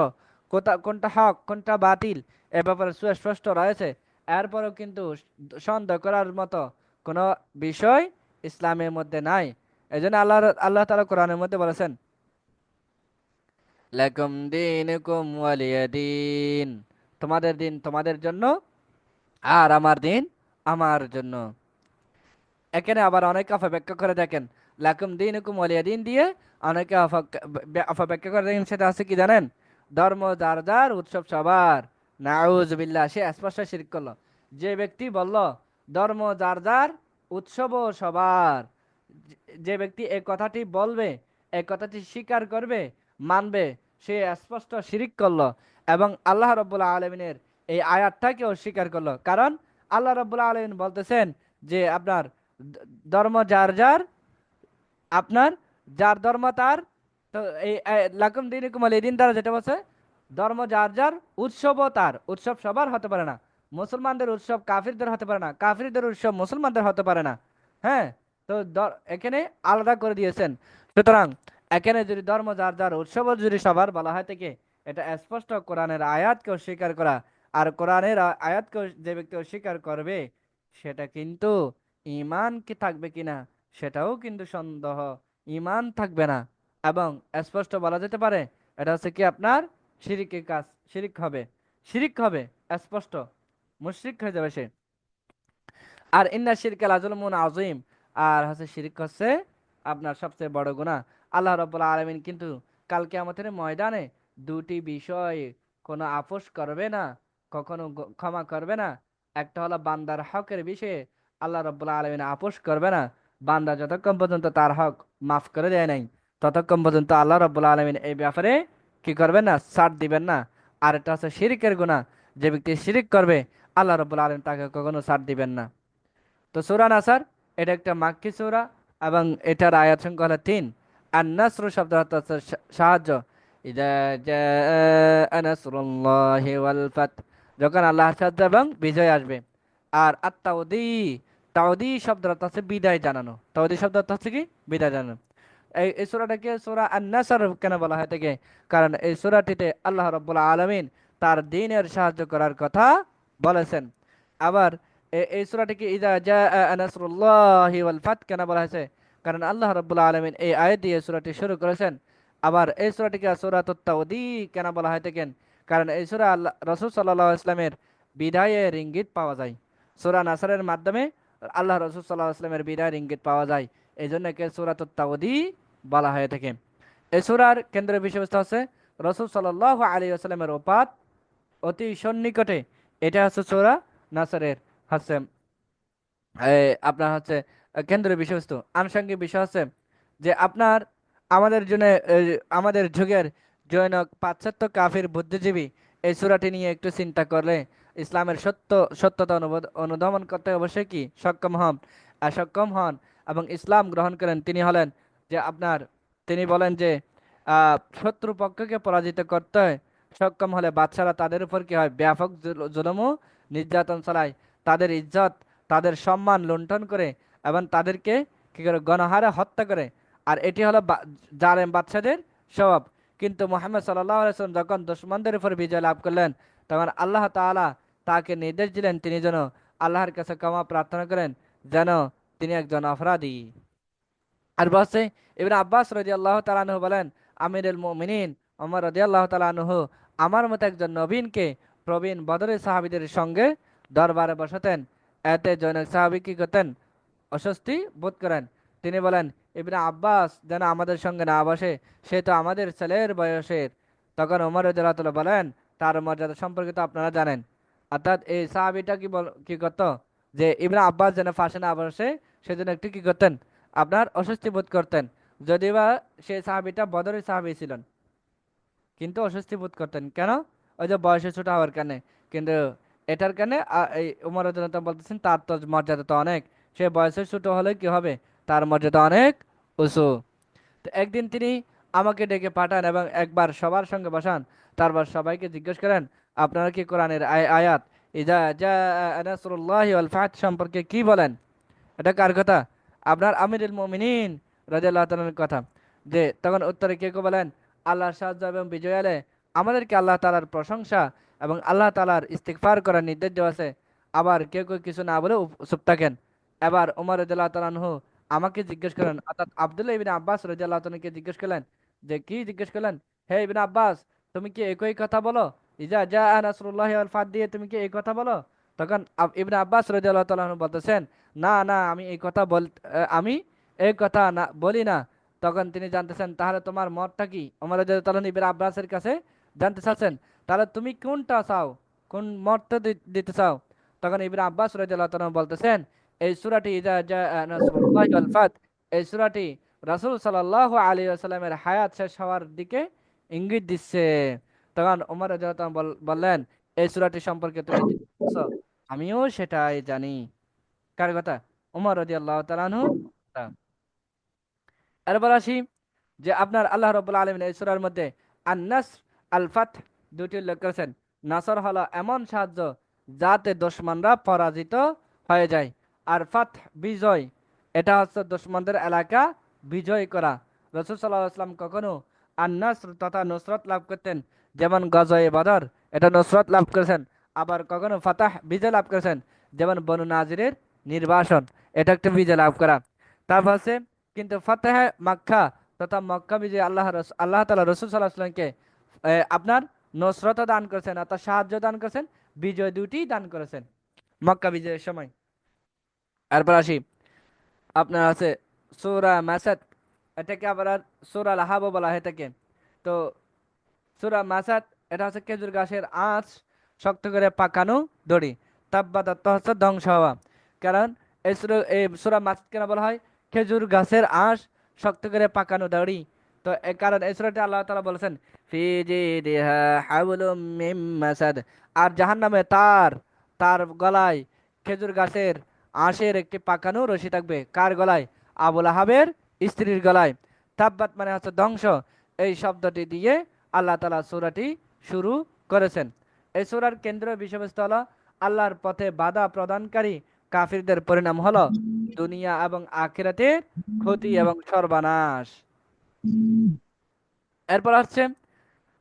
কোনটা হক কোনটা বাতিল এ ব্যাপারে সুস্পষ্ট রয়েছে। এরপরেও কিন্তু সন্দেহ করার মতো কোনো বিষয় ইসলামের মধ্যে নাই। এই জন্য আল্লাহ তাআলা কোরআনের মধ্যে বলেছেন, লাকুম দীনুকুম ওয়ালিয়া দীন, তোমাদের দিন তোমাদের জন্য আর আমার দিন আমার জন্য। এখানে আবার অনেকে অপব্যাখ্যা করে দেখেন, লাকুম দীনুকুম ওয়ালিয়া দিন দিয়ে অনেকে অপব্যাখ্যা করে দেখেন, সেটা আছে কি জানেন, ধর্ম যার যার উৎসব সবার। নাউজুবিল্লাহ, সে স্পষ্ট শিরক করলো। যে ব্যক্তি বলল ধর্ম যার যার উৎসবও সবার, যে ব্যক্তি এই কথাটি বলবে, এই কথাটি স্বীকার করবে, মানবে, সে স্পষ্ট শিরিক করলো এবং আল্লাহ রাব্বুল আলামিনের এই আয়াতটাকে অস্বীকার করলো। কারণ আল্লাহ রাব্বুল আলামিন বলতেছেন যে আপনার ধর্ম যার যার, আপনার যার ধর্ম তার। তো এই লাকুম দীনুকুম ওয়ালিয়া দিন দ্বারা যেটা বলছে, ধর্ম যার যার, উৎসবও তার, উৎসব সবার হতে পারে না। মুসলমানদের উৎসব কাফিরদের হতে পারে না, কাফিরদের উৎসব মুসলমানদের হতে পারে না। হ্যাঁ, তো এখানে আলাদা করে দিয়েছেন। সুতরাং এখানে যদি ধর্ম যার যার, উৎসব যদি সবার বলা হয় থেকে, এটা স্পষ্ট কোরআনের আয়াতকে অস্বীকার করা। আর কোরআনের আয়াতকে যে ব্যক্তি অস্বীকার করবে সেটা কিন্তু ঈমান কি থাকবে কিনা সেটাও কিন্তু সন্দেহ, ঈমান থাকবে না। এবং স্পষ্ট বলা যেতে পারে এটা হচ্ছে কি আপনার শিরিকের কাজ, শিরিক হবে, শিরিক হবে স্পষ্ট, মুশরিক হয়ে যাবে সে। আর ইন্না শিরকা লাযুলমুন আযীম, আর হচ্ছে শিরক হচ্ছে আপনার সবচেয়ে বড় গুনাহ। আল্লাহ রাব্বুল আলামিন কিন্তু কাল কিয়ামতের ময়দানে দুটি বিষয় কোনো আপোষ করবে না, কখনো ক্ষমা করবে না। একটা হলো বান্দার হকের বিষয়ে আল্লাহ রাব্বুল আলামিন আপোষ করবে না। বান্দা যতক্ষণ পর্যন্ত তার হক মাফ করে দেয় নাই ততক্ষণ পর্যন্ত আল্লাহ রাব্বুল আলামিন এই ব্যাপারে কি করবেন না, ছাড় দিবেন না। আর এটা হচ্ছে শিরিকের গুনাহ, যে ব্যক্তি শিরিক করবে আল্লাহ রাব্বুল আলামিন তাকে কখনো ছাড় দিবেন না। তো সূরা নাসার এটা একটা মাক্কি সূরা এবং এটার আয়াত সংখ্যা হলো 3। আর নাসর শব্দ অর্থ হচ্ছে সাহায্য। ইদা জাআ নাসরুল্লাহি ওয়াল ফাত, যখন আল্লাহর সাহায্য এবং বিজয় আসবে। আর আত-তাওদি, তাওদি শব্দ অর্থ হচ্ছে বিদায় জানানো, তাওদি শব্দ অর্থ হচ্ছে কি বিদায় জানানো। এই সূরাটাকে সূরা আন-নাসর কেন বলা হয় থাকে, কারণ এই সূরাটিতে আল্লাহ রাব্বুল আলামিন তার দ্বীনের সাহায্য করার কথা বলেছেন। আবার এই সূরাটিকে ইযা জাআ নাসরুল্লাহি ওয়াল ফাত কেন বলা হয়েছে, কারণ আল্লাহ রাব্বুল আলামিন এই আয়াত দিয়ে সূরাটি শুরু করেছেন। আবার এই সূরাটিকে সূরাতুত তাওদি কেন বলা হয় থাকেন, কারণ এই সূরা আল্লাহ রাসূল সাল্লাল্লাহু আলাইহি ওয়াসাল্লামের বিদায়ের ইঙ্গিত পাওয়া যায়। সূরা নাসরের মাধ্যমে আল্লাহ রাসূল সাল্লাল্লাহু আলাইহি ওয়াসাল্লামের বিদায়ের ইঙ্গিত পাওয়া যায়, এই জন্য একে সূরাতুত তাওদি বলা হয়ে থাকে। এই সূরার কেন্দ্রীয় বিষয়বস্তু হচ্ছে রাসূল সাল্লাল্লাহু আলাইহি ওয়াসাল্লামের ওফাত অতি সন্নিকটে। এটা হচ্ছে সূরা নাসরের হচ্ছে আপনার হচ্ছে কেন্দ্রীয় বিষয়বস্তু। আনুষঙ্গিক বিষয় হচ্ছে যে আপনার আমাদের জন্য আমাদের যুগের জৈনক পাশ্চাত্য কাফির বুদ্ধিজীবী এই সূরাটি নিয়ে একটু চিন্তা করলে ইসলামের সত্যতা অনুধাবন করতে অবশ্যই কি সক্ষম হন এবং ইসলাম গ্রহণ করেন। তিনি হলেন যে আপনার, তিনি বলেন যে শত্রু পক্ষকে পরাজিত করতে সক্ষম হলে বাদশারা তাদের উপর কি হয়, ব্যাপক জুলুম ও নির্যাতন চালায়, তাদের ইজ্জত তাদের সম্মান লুণ্ঠন করে এবং তাদেরকে কি করে গণহারে হত্যা করে। আর এটি হলো জালেম বাদশাদের স্বভাব। কিন্তু মুহাম্মদ সাল্লাল্লাহু আলাইহি ওয়াসাল্লাম যখন দুশমনদের উপর বিজয় লাভ করলেন তখন আল্লাহ তাআলা তাকে নির্দেশ দিলেন তিনি যেন আল্লাহর কাছে ক্ষমা প্রার্থনা করেন, যেন তিনি একজন অপরাধী। আর বলছে ইবনে আব্বাস রাদিয়াল্লাহু তাআলা আনহু বলেন, আমিরুল মুমিনিন ওমর রাদিয়াল্লাহু তাআলা আনহু আমার মতো একজন নবীনকে প্রবীণ বদরের সাহাবীদের সঙ্গে দরবারে বসাতেন। এতে জনক সাহাবী কি করতেন, অস্বস্তি বোধ করেন। তিনি বলেন, ইবনে আব্বাস যেন আমাদের সঙ্গে না বসে, সে তো আমাদের ছেলের বয়সের। তখন ওমর রাদিয়াল্লাহু তাআলা বলেন, তার মর্যাদা সম্পর্কে তো আপনারা জানেন। অর্থাৎ এই সাহাবীটা কি করতো, যে ইবনে আব্বাস যেন পাশে না বসে সেজন্য একটু কি করতেন, আপনার অস্বস্তি বোধ করতেন। যদিও বা সেই সাহাবীটা বদরের সাহাবী ছিলেন, কিন্তু অস্বস্তি বোধ করতেন কেন, ওই যে বয়সে ছোট হওয়ার কারণে। কিন্তু এটার কারণে এই উমর রাদিয়াল্লাহু তাআলা বলতেছেন তার তো মর্যাদা তো অনেক, সে বয়সে ছোট হলে কি হবে, তার মর্যাদা অনেক উঁচু। তো একদিন তিনি আমাকে ডেকে পাঠান এবং একবার সবার সঙ্গে বসান, তারপর সবাইকে জিজ্ঞেস করেন আপনারা কি কোরআনের আয়াত ইজা জা নাসরুল্লাহি ওয়াল ফাত সম্পর্কে কি বলেন। এটা কার কথা, আপনার আমিরুল মুমিনিন রাদিয়াল্লাহু তাআলার কথা। যে তখন উত্তরে কে কে বলেন, আল্লাহর সাহায্য এবং বিজয় এলে আমাদেরকে আল্লাহ তাআলার প্রশংসা এবং আল্লাহ তাআলার ইস্তিগফার করার নির্দেশ দেওয়া আছে। আবার কেউ কেউ কিছু না বলে চুপ থাকেন। এবার ওমর রাদিয়াল্লাহু তাআলা আনহু আমাকে জিজ্ঞেস করেন, অর্থাৎ আব্দুল্লাহ ইবনে আব্বাস রাদিয়াল্লাহু তাআলাকে জিজ্ঞেস করলেন, যে কি জিজ্ঞেস করলেন, হে ইবনে আব্বাস তুমি কি একই কথা বলো, ইজা জা নাসরুল্লাহি ওয়াল ফাত দিয়ে তুমি কি এই কথা বলো। তখন ইবনে আব্বাস রাদিয়াল্লাহু তাআলা আনহু বলতেছেন, না না আমি এই কথা আমি এই কথা না বলি না। তখন তিনি জানতেছেন তাহলে তোমার মতটা কি, ওমর রাদিয়াল্লাহু তাআলা ইবনে আব্বাসের কাছে জানতে চাচ্ছেন তাহলে তুমি কোনটা চাও, কোন মতটা দিতে চাও। তখন ইবনে আব্বাস রাদিয়াল্লাহু তাআলা বলতেছেন এই সূরাটি ইজা জা নাসরুল্লাহি ওয়াল ফাত, এই সূরাটি রাসূল সাল্লাল্লাহু আলাইহি ওয়াসাল্লামের হায়াত শেষ হওয়ার দিকে ইঙ্গিত দিচ্ছে। তখন ওমর রাদিয়াল্লাহু তাআলা বললেন এই সূরাটি সম্পর্কে তুমি বলছো, আমিও সেটাই জানি। কার কথা, উমর রাদিয়াল্লাহু তাআলা আনহু কথা। এরপর আসি যে আপনার আল্লাহ রাব্বুল আলামিন এই সূরার মধ্যে আন-নাসর আল-ফাত দুটি উল্লেখ করেছেন। নাসর হলো এমন সাহায্য যাতে দুশমনরা পরাজিত হয়ে যায়, আর ফাত বিজয়, এটা হচ্ছে দুশমনদের এলাকা বিজয় করা। রাসূল সাল্লাল্লাহু আলাইহি ওয়াসাল্লাম কখনো আন-নাসর তথা নুসরাত লাভ করতেন যেমন গজয়ে বদর, এটা নুসরত লাভ করেছেন। আবার কখনো ফাতাহ, বিজয় লাভ করেছেন। যেমন বনু নাজিরের নির্বাসন, এটা একটা বিজয় লাভ করা। তারপর আছে কিন্তু ফাতাহে মক্কা তথা মক্কা বিজয় আল্লাহ তাআলা রাসূল সাল্লাল্লাহু আলাইহি ওয়াসাল্লামকে আপনার নসরত দান করেছেন, অর্থাৎ সাহায্য দান করেছেন, বিজয় দুটি দান করেছেন মক্কা বিজয়ের সময়। এরপর আসি আপনার আছে সূরা মাসাদ, এটাকে আবার সূরা লাহাব বলা হয় থাকে। তো সূরা মাসাদ এটা হচ্ছে খেজুর গাছের আঁশ শক্ত করে পাকানো দড়ি, তাব্বাত অর্থ হচ্ছে ধ্বংস হওয়া। কারণ এই সূরা মাসাদ কেন বলা হয় খেজুর গাছের আঁশ শক্ত করে পাকানো দড়ি? তো এ কারণ এই সূরাতে আল্লাহ তাআলা বলেছেন ফি জিদিহা হাবলুম মিম মাসাদ, আর জাহান্নামে তার তার গলায় খেজুর গাছের আঁশের একটি পাকানো রশি থাকবে। কার গলায়? আবুল আহাবের স্ত্রীর গলায়। তাব্বাত মানে হচ্ছে ধ্বংস, এই শব্দটি দিয়ে আল্লাহ তাআলা সূরাটি শুরু করেছেন। এই সূরার কেন্দ্রীয় বিষয়বস্তু হলো আল্লাহর পথে বাধা প্রদানকারী কাফিরদের পরিণাম হলো দুনিয়া এবং আখিরাতের ক্ষতি এবং সর্বনাশ। এরপর আসছে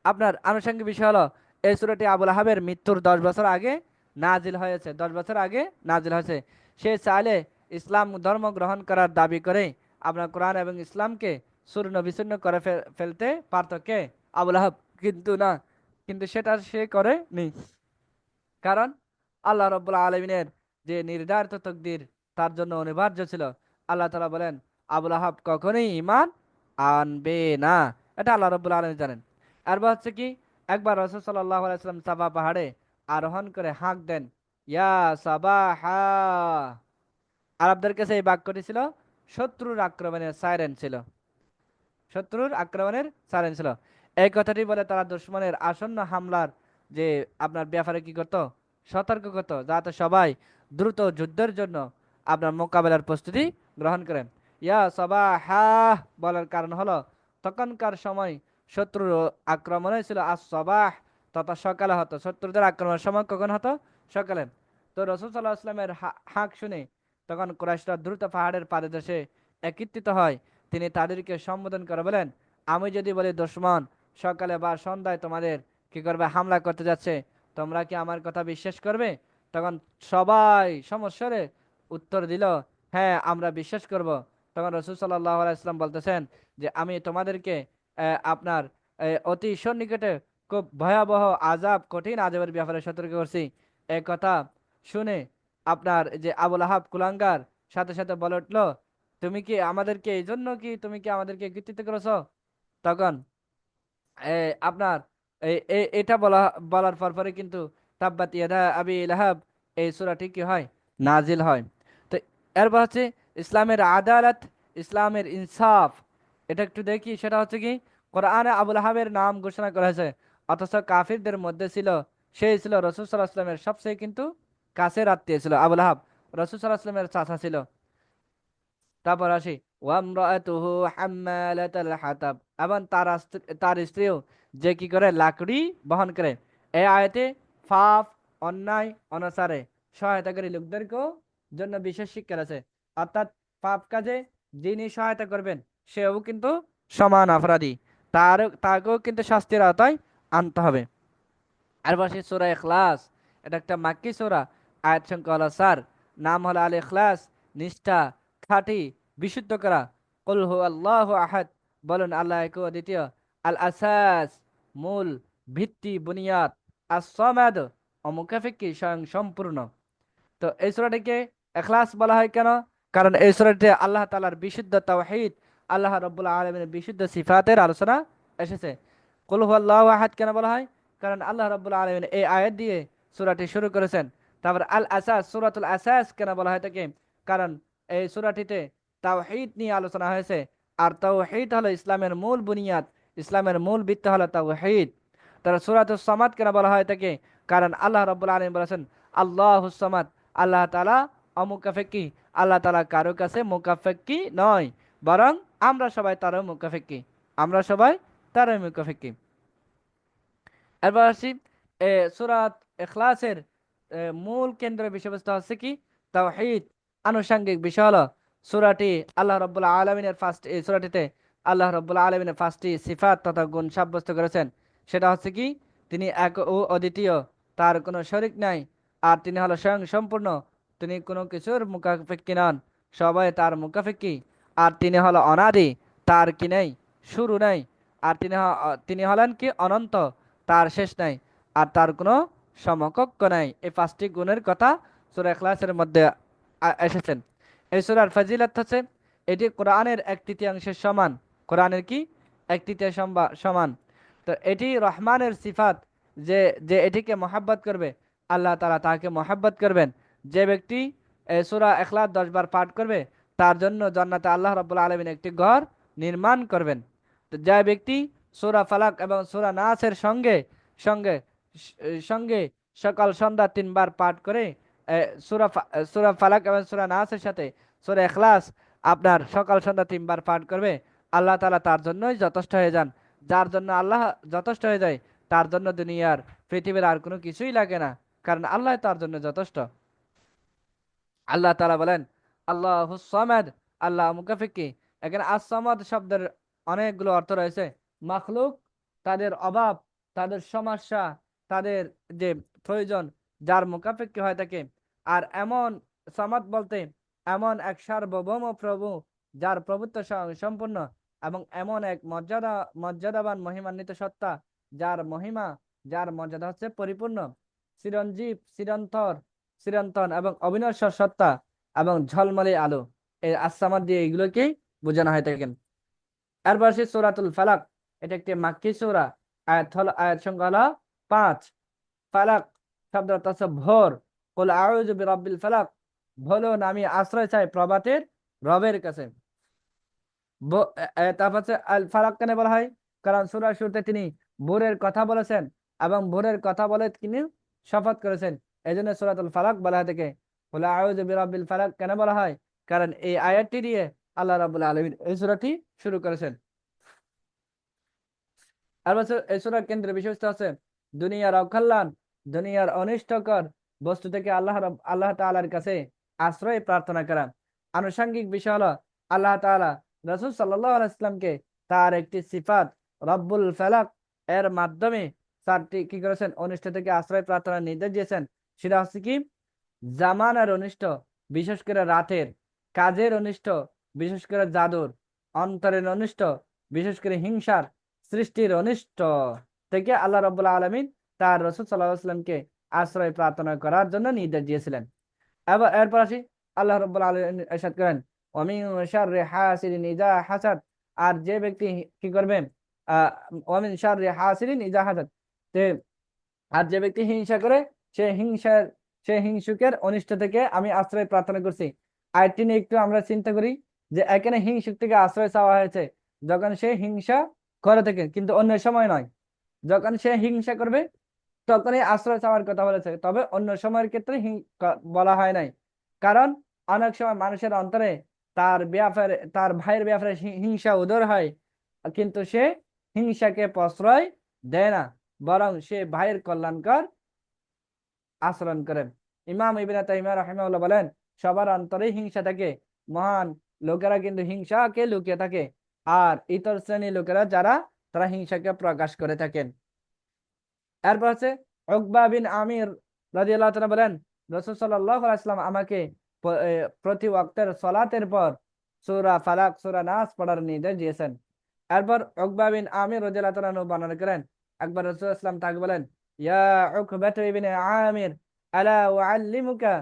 আপনার আনুষঙ্গিক বিষয় হলো এই সূরাটি আবুল আহাবের মৃত্যুর 10 বছর আগে নাজিল হয়েছে। 10 বছর আগে নাজিল হয়েছে। সে চাইলে ইসলাম ধর্ম গ্রহণ করার দাবি করে আপনার কোরআন এবং ইসলামকে চূর্ণ বিচূর্ণ করে ফেলতে পারত কে? আবুল আহাব। কিন্তু না, কিন্তু সেটা সে করেনি। কারণ আল্লাহ রব্বুল আলমিনের যে নির্ধারিত তকদির তার জন্য অনিবার্য ছিল। আল্লাহ তাআলা বলেন আবুল আহাব কখনোই ঈমান আনবে না, এটা আল্লাহ রব্বুল আলমিন জানেন। এরপর হচ্ছে কি, একবার রাসূল সাল্লাল্লাহু আলাইহি ওয়াসাল্লাম সাফা পাহাড়ে আরোহণ করে হাঁক দেন, ইয়া সাবাহা। আরবদের কাছে এই বাক্যটি ছিল শত্রুর আক্রমণের সাইরেন ছিল। শত্রুর আক্রমণের সাইরেন ছিল। এই কথাটি বলে তারা দুশমনের আসন্ন হামলার যে আপনার ব্যাপারে কি করত? সতর্ক করত, যাতে সবাই দ্রুত যুদ্ধের জন্য আপনার মোকাবেলার প্রস্তুতি গ্রহণ করেন। ইয়া সাবাহা বলার কারণ হলো তখনকার সময় শত্রুর আক্রমণে ছিল আজ সবাহ, তথা সকালে হতো। শত্রুদের আক্রমণের সময় কখন হতো? সকালে। তো রাসূল সাল্লাল্লাহু আলাইহি ওয়াসাল্লামের হাঁক শুনে তখন কুরাইশরা দ্রুত পাহাড়ের পাদদেশে একত্রিত হয়। তিনি তাদেরকে সম্বোধন করে বলেন, আমি যদি বলি দুশমন সকালে বা সন্ধ্যায় তোমাদের কি করবে? হামলা করতে যাচ্ছে, তোমরা কি আমার কথা বিশ্বাস করবে? তখন সবাই সমস্বরে উত্তর দিল, হ্যাঁ আমরা বিশ্বাস করব। তখন রাসূল সাল্লাল্লাহু আলাইহি ওয়াসাল্লাম বলতেছেন যে আমি তোমাদেরকে আপনার অতি সন্নিকটে খুব ভয়াবহ আযাব, কঠিন আযাবের ব্যাপারে সতর্ক করছি। এই কথা শুনে আপনার যে আবুল আহাব কুলাঙ্গার সাথে সাথে বলে উঠল, তুমি কি আমাদেরকে এই জন্য কি তুমি কি আমাদেরকে কৃতিত্ব করেছো? তখন আপনার এটা বলার পরে কিন্তু তাব্বাত ইয়াদা আবি লাহাব এই সূরাটি কি হয়? নাজিল হয়। তো এরপর হচ্ছে ইসলামের আদালত, ইসলামের ইনসাফ, এটা একটু দেখি। সেটা হচ্ছে কি, কোরআনে আবুল আহাবের নাম ঘোষণা করা হয়েছে, অথচ কাফিরদের মধ্যে ছিল, সেই ছিল রাসূল সাল্লাল্লাহু আলাইহি ওয়াসাল্লামের সবচেয়ে কিন্তু কাছের আত্মীয় ছিল আবুল আহাব, রাসূল সাল্লাল্লাহু আলাইহি ওয়াসাল্লামের চাচা ছিল। তারপর আসি ওয়ামরাতুহু হাম্মালাতাল হাতাব, এবং তার স্ত্রীও যে কি করে? লাকড়ি বহন করে। এই আয়াতে পাপ, অন্যায়, অনাচারে সহায়তাকারী লোকদেরকেও জন্য বিশেষ শিক্ষা আছে। অর্থাৎ পাপ কাজে যিনি সহায়তা করবেন সেও কিন্তু সমান অপরাধী, তাকেও কিন্তু শাস্তির আওতায় আনতে হবে। আর পাশে সূরা ইখলাস, এটা একটা মাক্কি সূরা, আয়াত সংখ্যা হলো 4, নাম হলো আল ইখলাস, নিষ্ঠা, খাঁটি, বিশুদ্ধ করা। কুল হু আল্লাহু আহাদ, বলুন আল্লাহ এক ও দ্বিতীয়। আল আসাস, মূল, ভিত্তি, বুনিয়াদ। আস সামাদ, অমুখাপেক্ষী, স্বয়ং সম্পূর্ণ। তো এই সূরাটিকে ইখলাস বলা হয় কেন? কারণ এই সূরাটিতে আল্লাহ তাআলার বিশুদ্ধ তাওহীদ, আল্লাহ রাব্বুল আলামিনের বিশুদ্ধ সিফাতের আলোচনা এসেছে। কুল হুয়াল্লাহু আহাদ কেন বলা হয়? কারণ আল্লাহ রাব্বুল আলামিন এই আয়াত দিয়ে সূরাটি শুরু করেছেন। তারপর আল আসাস, সূরাতুল আসাস কেন বলা হয় থাকে? কারণ এই সূরাটিতে তাওহীদ নিয়ে আলোচনা হয়েছে, আর তাওহীদ হলো ইসলামের মূল বুনিয়াদ, ইসলামের মূল ভিত্তি হলো তাওহীদ। তার সূরাতুস সামাদ কেন বলা হয় থাকে? কারণ আল্লাহ রাব্বুল আলামিন বলেছেন আল্লাহুস সামাদ, আল্লাহ তাআলা অমুখাপেক্ষী, আল্লাহ তাআলা কারো কাছে মুখাপেক্ষী নয়, বরং আমরা সবাই তারও মুখাপেক্ষী, আমরা সবাই তারও মুখাপেক্ষী। এরপর আসি সূরাত ইখলাসের মূল কেন্দ্রের বিষয়বস্তু হচ্ছে কি? তাওহীদ। আনুষঙ্গিক বিষয় হলো সূরাটি আল্লাহ রাব্বুল আলামিনের এই সূরাটিতে আল্লাহ রাব্বুল আলামিনের 5টি সিফাত তথা গুণ সাব্যস্ত করেছেন। সেটা হচ্ছে কি, তিনি এক ও অদ্বিতীয়, তার কোনো শরিক নাই, আর তিনি হলো স্বয়ং সম্পূর্ণ, তিনি কোনো কিছুর মুখাপেক্ষী নন, সবাই তার মুখাপেক্ষী। আর তিনি হলো অনাদি, তার কি নেই, শুরু নেই। আর তিনি হলেন কি অনন্ত, তার শেষ নাই, আর তার কোনো সমকক্ষ নাই। এই পাঁচটি গুণের কথা সূরা ইখলাসের মধ্যে এসেছেন। এই সূরার ফজিলত হচ্ছে এটি কোরআনের এক তৃতীয়াংশের সমান। কোরআনের কি এক তৃতীয় সমান। তো এটি রহমানের সিফাত, যে যে এটিকে মহাব্বত করবে, আল্লাহ তাআলা তাকে মহাব্বত করবেন। যে ব্যক্তি এই সূরা ইখলাস 10 বার পাঠ করবে, তার জন্য জান্নাতে আল্লাহ রাব্বুল আলামিন একটি ঘর নির্মাণ করবেন। তো যে ব্যক্তি সূরা ফালাক এবং সূরা নাসের সঙ্গে সঙ্গে সঙ্গে সকাল সন্ধ্যা 3 বার পাঠ করে, সূরা ফালাক এবং সূরা নাসের সাথে সূরা ইখলাস আপনার সকাল সন্ধ্যা 3 বার পাঠ করবে, আল্লাহ তাআলা তার জন্যই যথেষ্ট হয়ে যান। যার জন্য আল্লাহ যথেষ্ট হয়ে যায়, তার জন্য দুনিয়ার পৃথিবীর আর কোনো কিছুই লাগে না, কারণ আল্লাহ তার জন্য যথেষ্ট। আল্লাহ তাআলা বলেন আল্লাহুস সামাদ, আল্লাহ মুকাফিকি। এখানে আস-সামাদ শব্দের অনেকগুলো অর্থ রয়েছে। মাখলুক, তাদের অভাব, তাদের সমস্যা, তাদের যে প্রয়োজন, যার মুকাফিকি হয়ে থাকে। আর এমন সামাদ বলতে এমন এক সার্বভৌম প্রভু, যার প্রভুত্ব সম্পূর্ণ, এবং এমন এক মর্যাদাবান মহিমান্বিত সত্তা, যার মহিমা, যার মর্যাদা হচ্ছে পরিপূর্ণ, চিরঞ্জীব, চিরন্তন এবং অবিনশ্বর সত্তা, এবং ঝলমলে আলো। এই আসসামাদ দিয়ে এগুলোকেই বোঝানো হয়ে থাকেন। এরপর সে সূরাতুল ফালাক, এটা একটি মাক্কি সূরা। আয়াত সংখ্যা হলো 5। ফালাক শব্দের অর্থ হচ্ছে ভোর। কুল আউযু বিরাব্বিল ফালাক, বলুন আমি আশ্রয় চাই প্রভাতের রবের কাছে। তারপর হচ্ছে আল ফালাক কেন বলা হয়? কারণ সূরার শুরুতে তিনি ভোরের কথা বলেছেন, এবং ভোরের কথা বলে তিনি শপথ করেছেন। এই জন্য সূরাতুল ফালাক বলা হয় থাকে। কুল আউযু বিরাব্বিল ফালাক কেন বলা হয়? কারণ এই আয়াতটি দিয়ে আল্লাহ রাব্বুল আলামিন এই সূরাটি শুরু করেছেন। আর বছর এই সূরার কেন্দ্রের বিষয়বস্তু আছে দুনিয়ার অকল্যাণ, দুনিয়ার অনিষ্টকর বস্তু থেকে আল্লাহ তাআলার কাছে আশ্রয় প্রার্থনা করা। আনুষঙ্গিক বিষয় হলো আল্লাহ তাআলা রাসূল সাল্লাল্লাহু আলাইহি ওয়াসাল্লামকে তার একটি সিফাত রব্বুল ফালাক এর মাধ্যমে চারটি কি করেছেন, অনিষ্ট থেকে আশ্রয় প্রার্থনার নির্দেশ দিয়েছেন। সেটা হচ্ছে কি, জামানার অনিষ্ট, বিশেষ করে রাতের, কাজের অনিষ্ট, বিশেষ করে জাদুর, অন্তরের অনিষ্ট, বিশেষ করে হিংসার, সৃষ্টির অনিষ্ট থেকে আল্লাহ রাব্বুল আলামিন তার রাসূল সাল্লাল্লাহু আলাইহি ওয়াসাল্লামকে আশ্রয় প্রার্থনা করার জন্য নির্দেশ দিয়েছিলেন। এরপর আসি, আল্লাহ রাব্বুল আলামিন ইরশাদ করেন ওয়ামিন শাররি হাসিদিন ইযা হাসাদ। আর যে ব্যক্তি কি করবে, ওয়ামিন শাররি হাসিদিন ইযা হাসাদ, আর যে ব্যক্তি হিংসা করে, সে হিংসার সে হিংসুকের অনিষ্ট থেকে আমি আশ্রয় প্রার্থনা করছি। আয়াতটি নিয়ে একটু আমরা চিন্তা করি, যে এখানে হিংসুক থেকে আশ্রয় চাওয়া হয়েছে যখন সে হিংসা করে থাকে, কিন্তু অন্য সময় নয়। যখন সে হিংসা করবে তখনই আশ্রয় চাওয়ার কথা বলেছে, তবে অন্য সময়ের ক্ষেত্রে বলা হয় নাই। কারণ অনেক সময় মানুষের অন্তরে তার ভাইয়ের ব্যাপারে হিংসা উদয় হয়, কিন্তু সে হিংসাকে প্রশ্রয় দেয় না, বরং সে ভাইয়ের কল্যাণকর আচরণ করেন। ইমাম ইবনে তাইমিয়া রাহিমাহুল্লাহ বলেন, সবার অন্তরে হিংসা থাকে। মহান লোকেরা কিন্তু হিংসাকে লুকিয়ে থাকে, আর ইতর শ্রেণীর লোকেরা যারা, তারা হিংসাকে প্রকাশ করে থাকেন। এরপর হচ্ছে উকবা বিন আমির রাদিয়াল্লাহু তাআলা বলেন, রাসূল সাল্লাল্লাহু আলাইহি ওয়াসাল্লাম আমাকে প্রতি ওয়াক্তের সালাতের পর সূরা ফালাক, সূরা নাস পড়ার নির্দেশ দিয়েছেন। এরপর উকবা বিন আমির রাদিয়াল্লাহু তাআলা বর্ণনা করেন, একবার রাসূল সাল্লাল্লাহু আলাইহি ওয়াসাল্লাম তাকে বলেন, ইয়া উকবাতু ইবনে আমির, আলা উআল্লিমুকা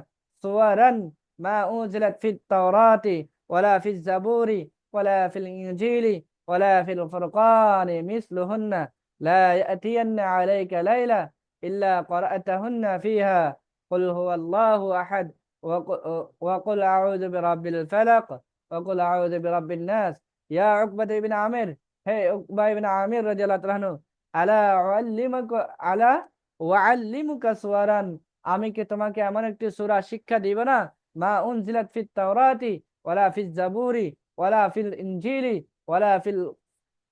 সুওয়ারান মা উনজিলাত ফিত তাওরাতি ওয়ালা ফিজ জাবুরি ওয়ালা ফিল ইনজিলি ওয়ালা ফিল ফুরকানি মিসলুহুন্না لا يأتين عليك ليلة إلا قرأتهن فيها قل هو الله أحد وقل أعوذ برب الفلق وقل أعوذ برب الناس يا عقبة بن عامر হে উকবা ইবনে আমির রাদিয়াল্লাহু তাআলা আনহু, আলা ওয়াআল্লিমুকা সুওয়ারান, আমি কি তোমাকে এমন একটি সূরা শিক্ষা দিব না, মা উনজিলাত ফিত তাওরাতি ওয়ালা ফিজ জাবুরি ওয়ালা ফিল ইনজিলি ওয়ালা ফিল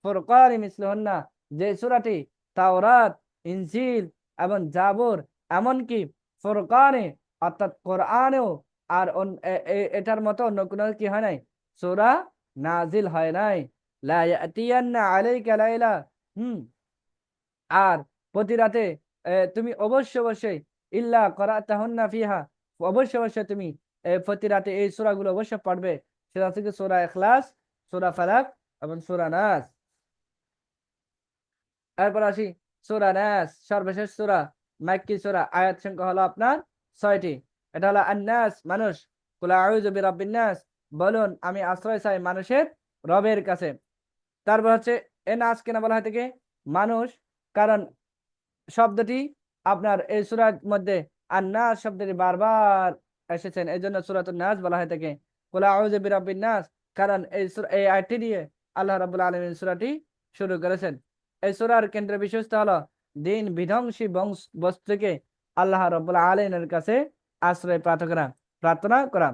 ফুরকানি মিসলুহুন্না, যে সূরাটি তাওরাত, ইনজিল এবং জাবুর, এমনকি ফুরকানে অর্থাৎ কোরআনেও আর এটার মতো অন্য কোনো কি হয় নাই, সূরা নাজিল হয় নাই। লা ইয়াতিয়ান্না আলাইকা লাইলা, আর প্রতি রাতে তুমি অবশ্যই অবশ্যই ইল্লা করাতাহুন্না ফিহা, অবশ্যই অবশ্যই তুমি প্রতি রাতে এই সূরাগুলো অবশ্যই পড়বে। সেটা হচ্ছে কি সূরা ইখলাস, সূরা ফালাক এবং সূরা নাস। এরপর আসি সূরা নাস, সর্বশেষ সূরা, মাক্কি সূরা, আয়াত সংখ্যা হলো আপনার 6টি। এটা হলো আন-নাস, মানুষ। কুল আউযু বিরাব্বিন নাস, বলুন আমি আশ্রয় চাই মানুষের রবের কাছে। তারপর হচ্ছে এ নাস কেন বলা হয় থেকে মানুষ, কারণ শব্দটি আপনার এই সূরার মধ্যে আন-নাস শব্দটি বারবার এসেছেন, এই জন্য সূরাতুন নাস বলা হয় থাকে। কুল আউযু বিরাব্বিন নাস, কারণ এই আয়াতটি দিয়ে আল্লাহ রাব্বুল আলামিন সূরাটি শুরু করেছেন। এই সূরার কেন্দ্রীয় বিষয়বস্তু হলো দিন বিধ্বংসী বস্তুকে আল্লাহ রাব্বুল আলামিনের কাছে আশ্রয় প্রার্থনা করা।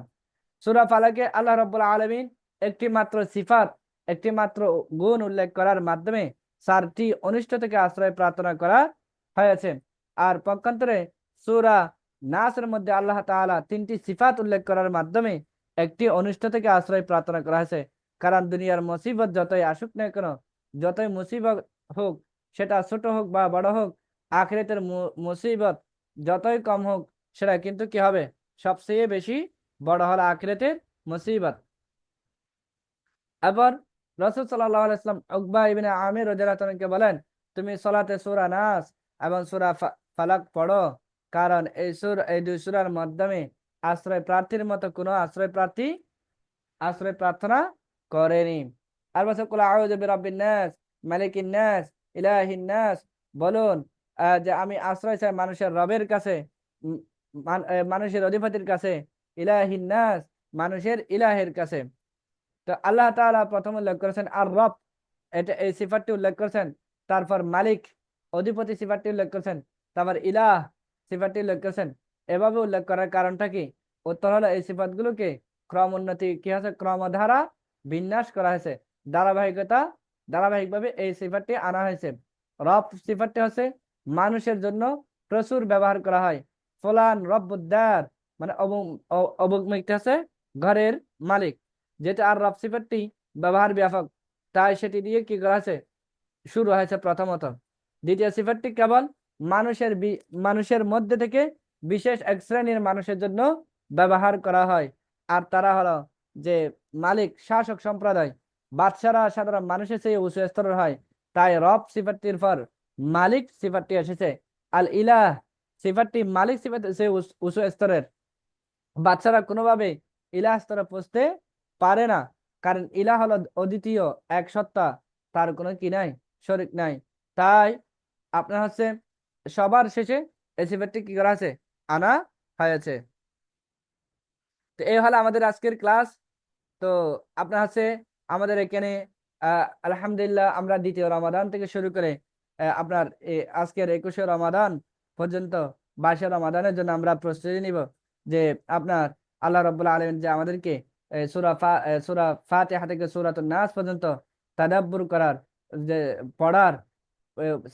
সূরা ফালাকে আল্লাহ রাব্বুল আলামিন একটি মাত্র সিফাত, একটি মাত্র গুণ উল্লেখ করার মাধ্যমে 4টি অনিষ্ট থেকে আশ্রয় প্রার্থনা করা হয়েছে। আর পক্ষান্তরে সূরা নাসের মধ্যে আল্লাহ তাআলা 3টি সিফাত উল্লেখ করার মাধ্যমে একটি অনিষ্ট থেকে আশ্রয় প্রার্থনা করা হয়েছে। কারণ দুনিয়ার মুসিবত যতই আসুক না কেন, যতই মুসিবত হোক, সেটা ছোট হোক বা বড় হোক, আখিরাতের মুসিবত যতই কম হোক, সেটা কিন্তু কি হবে, সবচেয়ে বেশি বড় হলো আখিরাতের মুসিবত। এরপর রাসূল সাল্লাল্লাহু আলাইহি ওয়াসাল্লাম উকবা ইবনে আমির রাদিয়াল্লাহু তাআলাকে বলেন, তুমি সলাতে সূরা নাস এবং সূরা ফালাক পড়ো, কারণ এই দুই সূরার মাধ্যমে আশ্রয় প্রার্থীর মতো কোনো আশ্রয় প্রার্থনা করেনি। আর বলছে কুল আউযু বিরাব্বিন নাস, মালিকিন নাস, ইলাহিন নাস, বলুন যে আমি আশ্রয় চাই মানুষের রবের কাছে, উম, মানুষের অধিপতির কাছে, ইলাহিন নাস, মানুষের ইলাহের কাছে। তো আল্লাহ তাআলা প্রথম উল্লেখ করেছেন আর রব, এটা এই সিফাতটি উল্লেখ করেছেন। তারপর মালিক, অধিপতি সিফাতটি উল্লেখ করেছেন। তারপর ইলাহ সিফাতটি উল্লেখ করেছেন। এভাবে উল্লেখ করার কারণটা কি? উত্তর হলো এই সিফাতগুলোকে ক্রম উন্নতি কি হয়েছে, ক্রমধারা বিন্যাস করা হয়েছে, ধারাবাহিকভাবে এই সিফাতটি আনা হয়েছে। রব সিফাতটি হচ্ছে মানুষের জন্য প্রচুর ব্যবহার করা হয়। ফুলান রব্বুদ্দার, মানে অবমুক্ত আছে ঘরের মালিক, যেটা আর রব সিফাতটি ব্যবহার ব্যাপক, তাই সেটি দিয়ে কি করা হয়েছে, শুরু হয়েছে প্রথমত। দ্বিতীয় সিফাতটি কেবল মানুষের মধ্যে থেকে বিশেষ এক শ্রেণীর মানুষের জন্য ব্যবহার করা হয়। আর তারা হলো যে মালিক, শাসক সম্প্রদায়, বাদশারা সাধারণ মানুষের চেয়ে উঁচু স্তরের হয়। তাই রব সিফাতটির পর মালিক সিফাতটি এসেছে। আল ইলাহ সিফাতটি মালিক সিফাতের চেয়ে উঁচু স্তরের। বাচ্চারা কোনোভাবে ইলাহ স্তরে পৌঁছতে পারে না, কারণ ইলাহ হলো অদ্বিতীয় এক সত্তা, তার কোনো কি নাই, শরীক নাই। তাই আপনার হচ্ছে সবার শেষে এই সিফাতটি কি করা আছে, আনা হয়েছে। তো এই হলো আমাদের আজকের ক্লাস। তো আপনার হচ্ছে আমাদের এখানে আলহামদুলিল্লাহ আমরা দ্বিতীয় রমাদান থেকে শুরু করে আপনার আজকের 21শে রমাদান পর্যন্ত 22শে রমাদানের জন্য আমরা প্রস্তুতি নিব। যে আপনার আল্লাহ রাব্বুল আলামিন যে আমাদেরকে সূরা ফাতিহা থেকে সূরাতুন নাস পর্যন্ত তাদাব্বুর করার, যে পড়ার,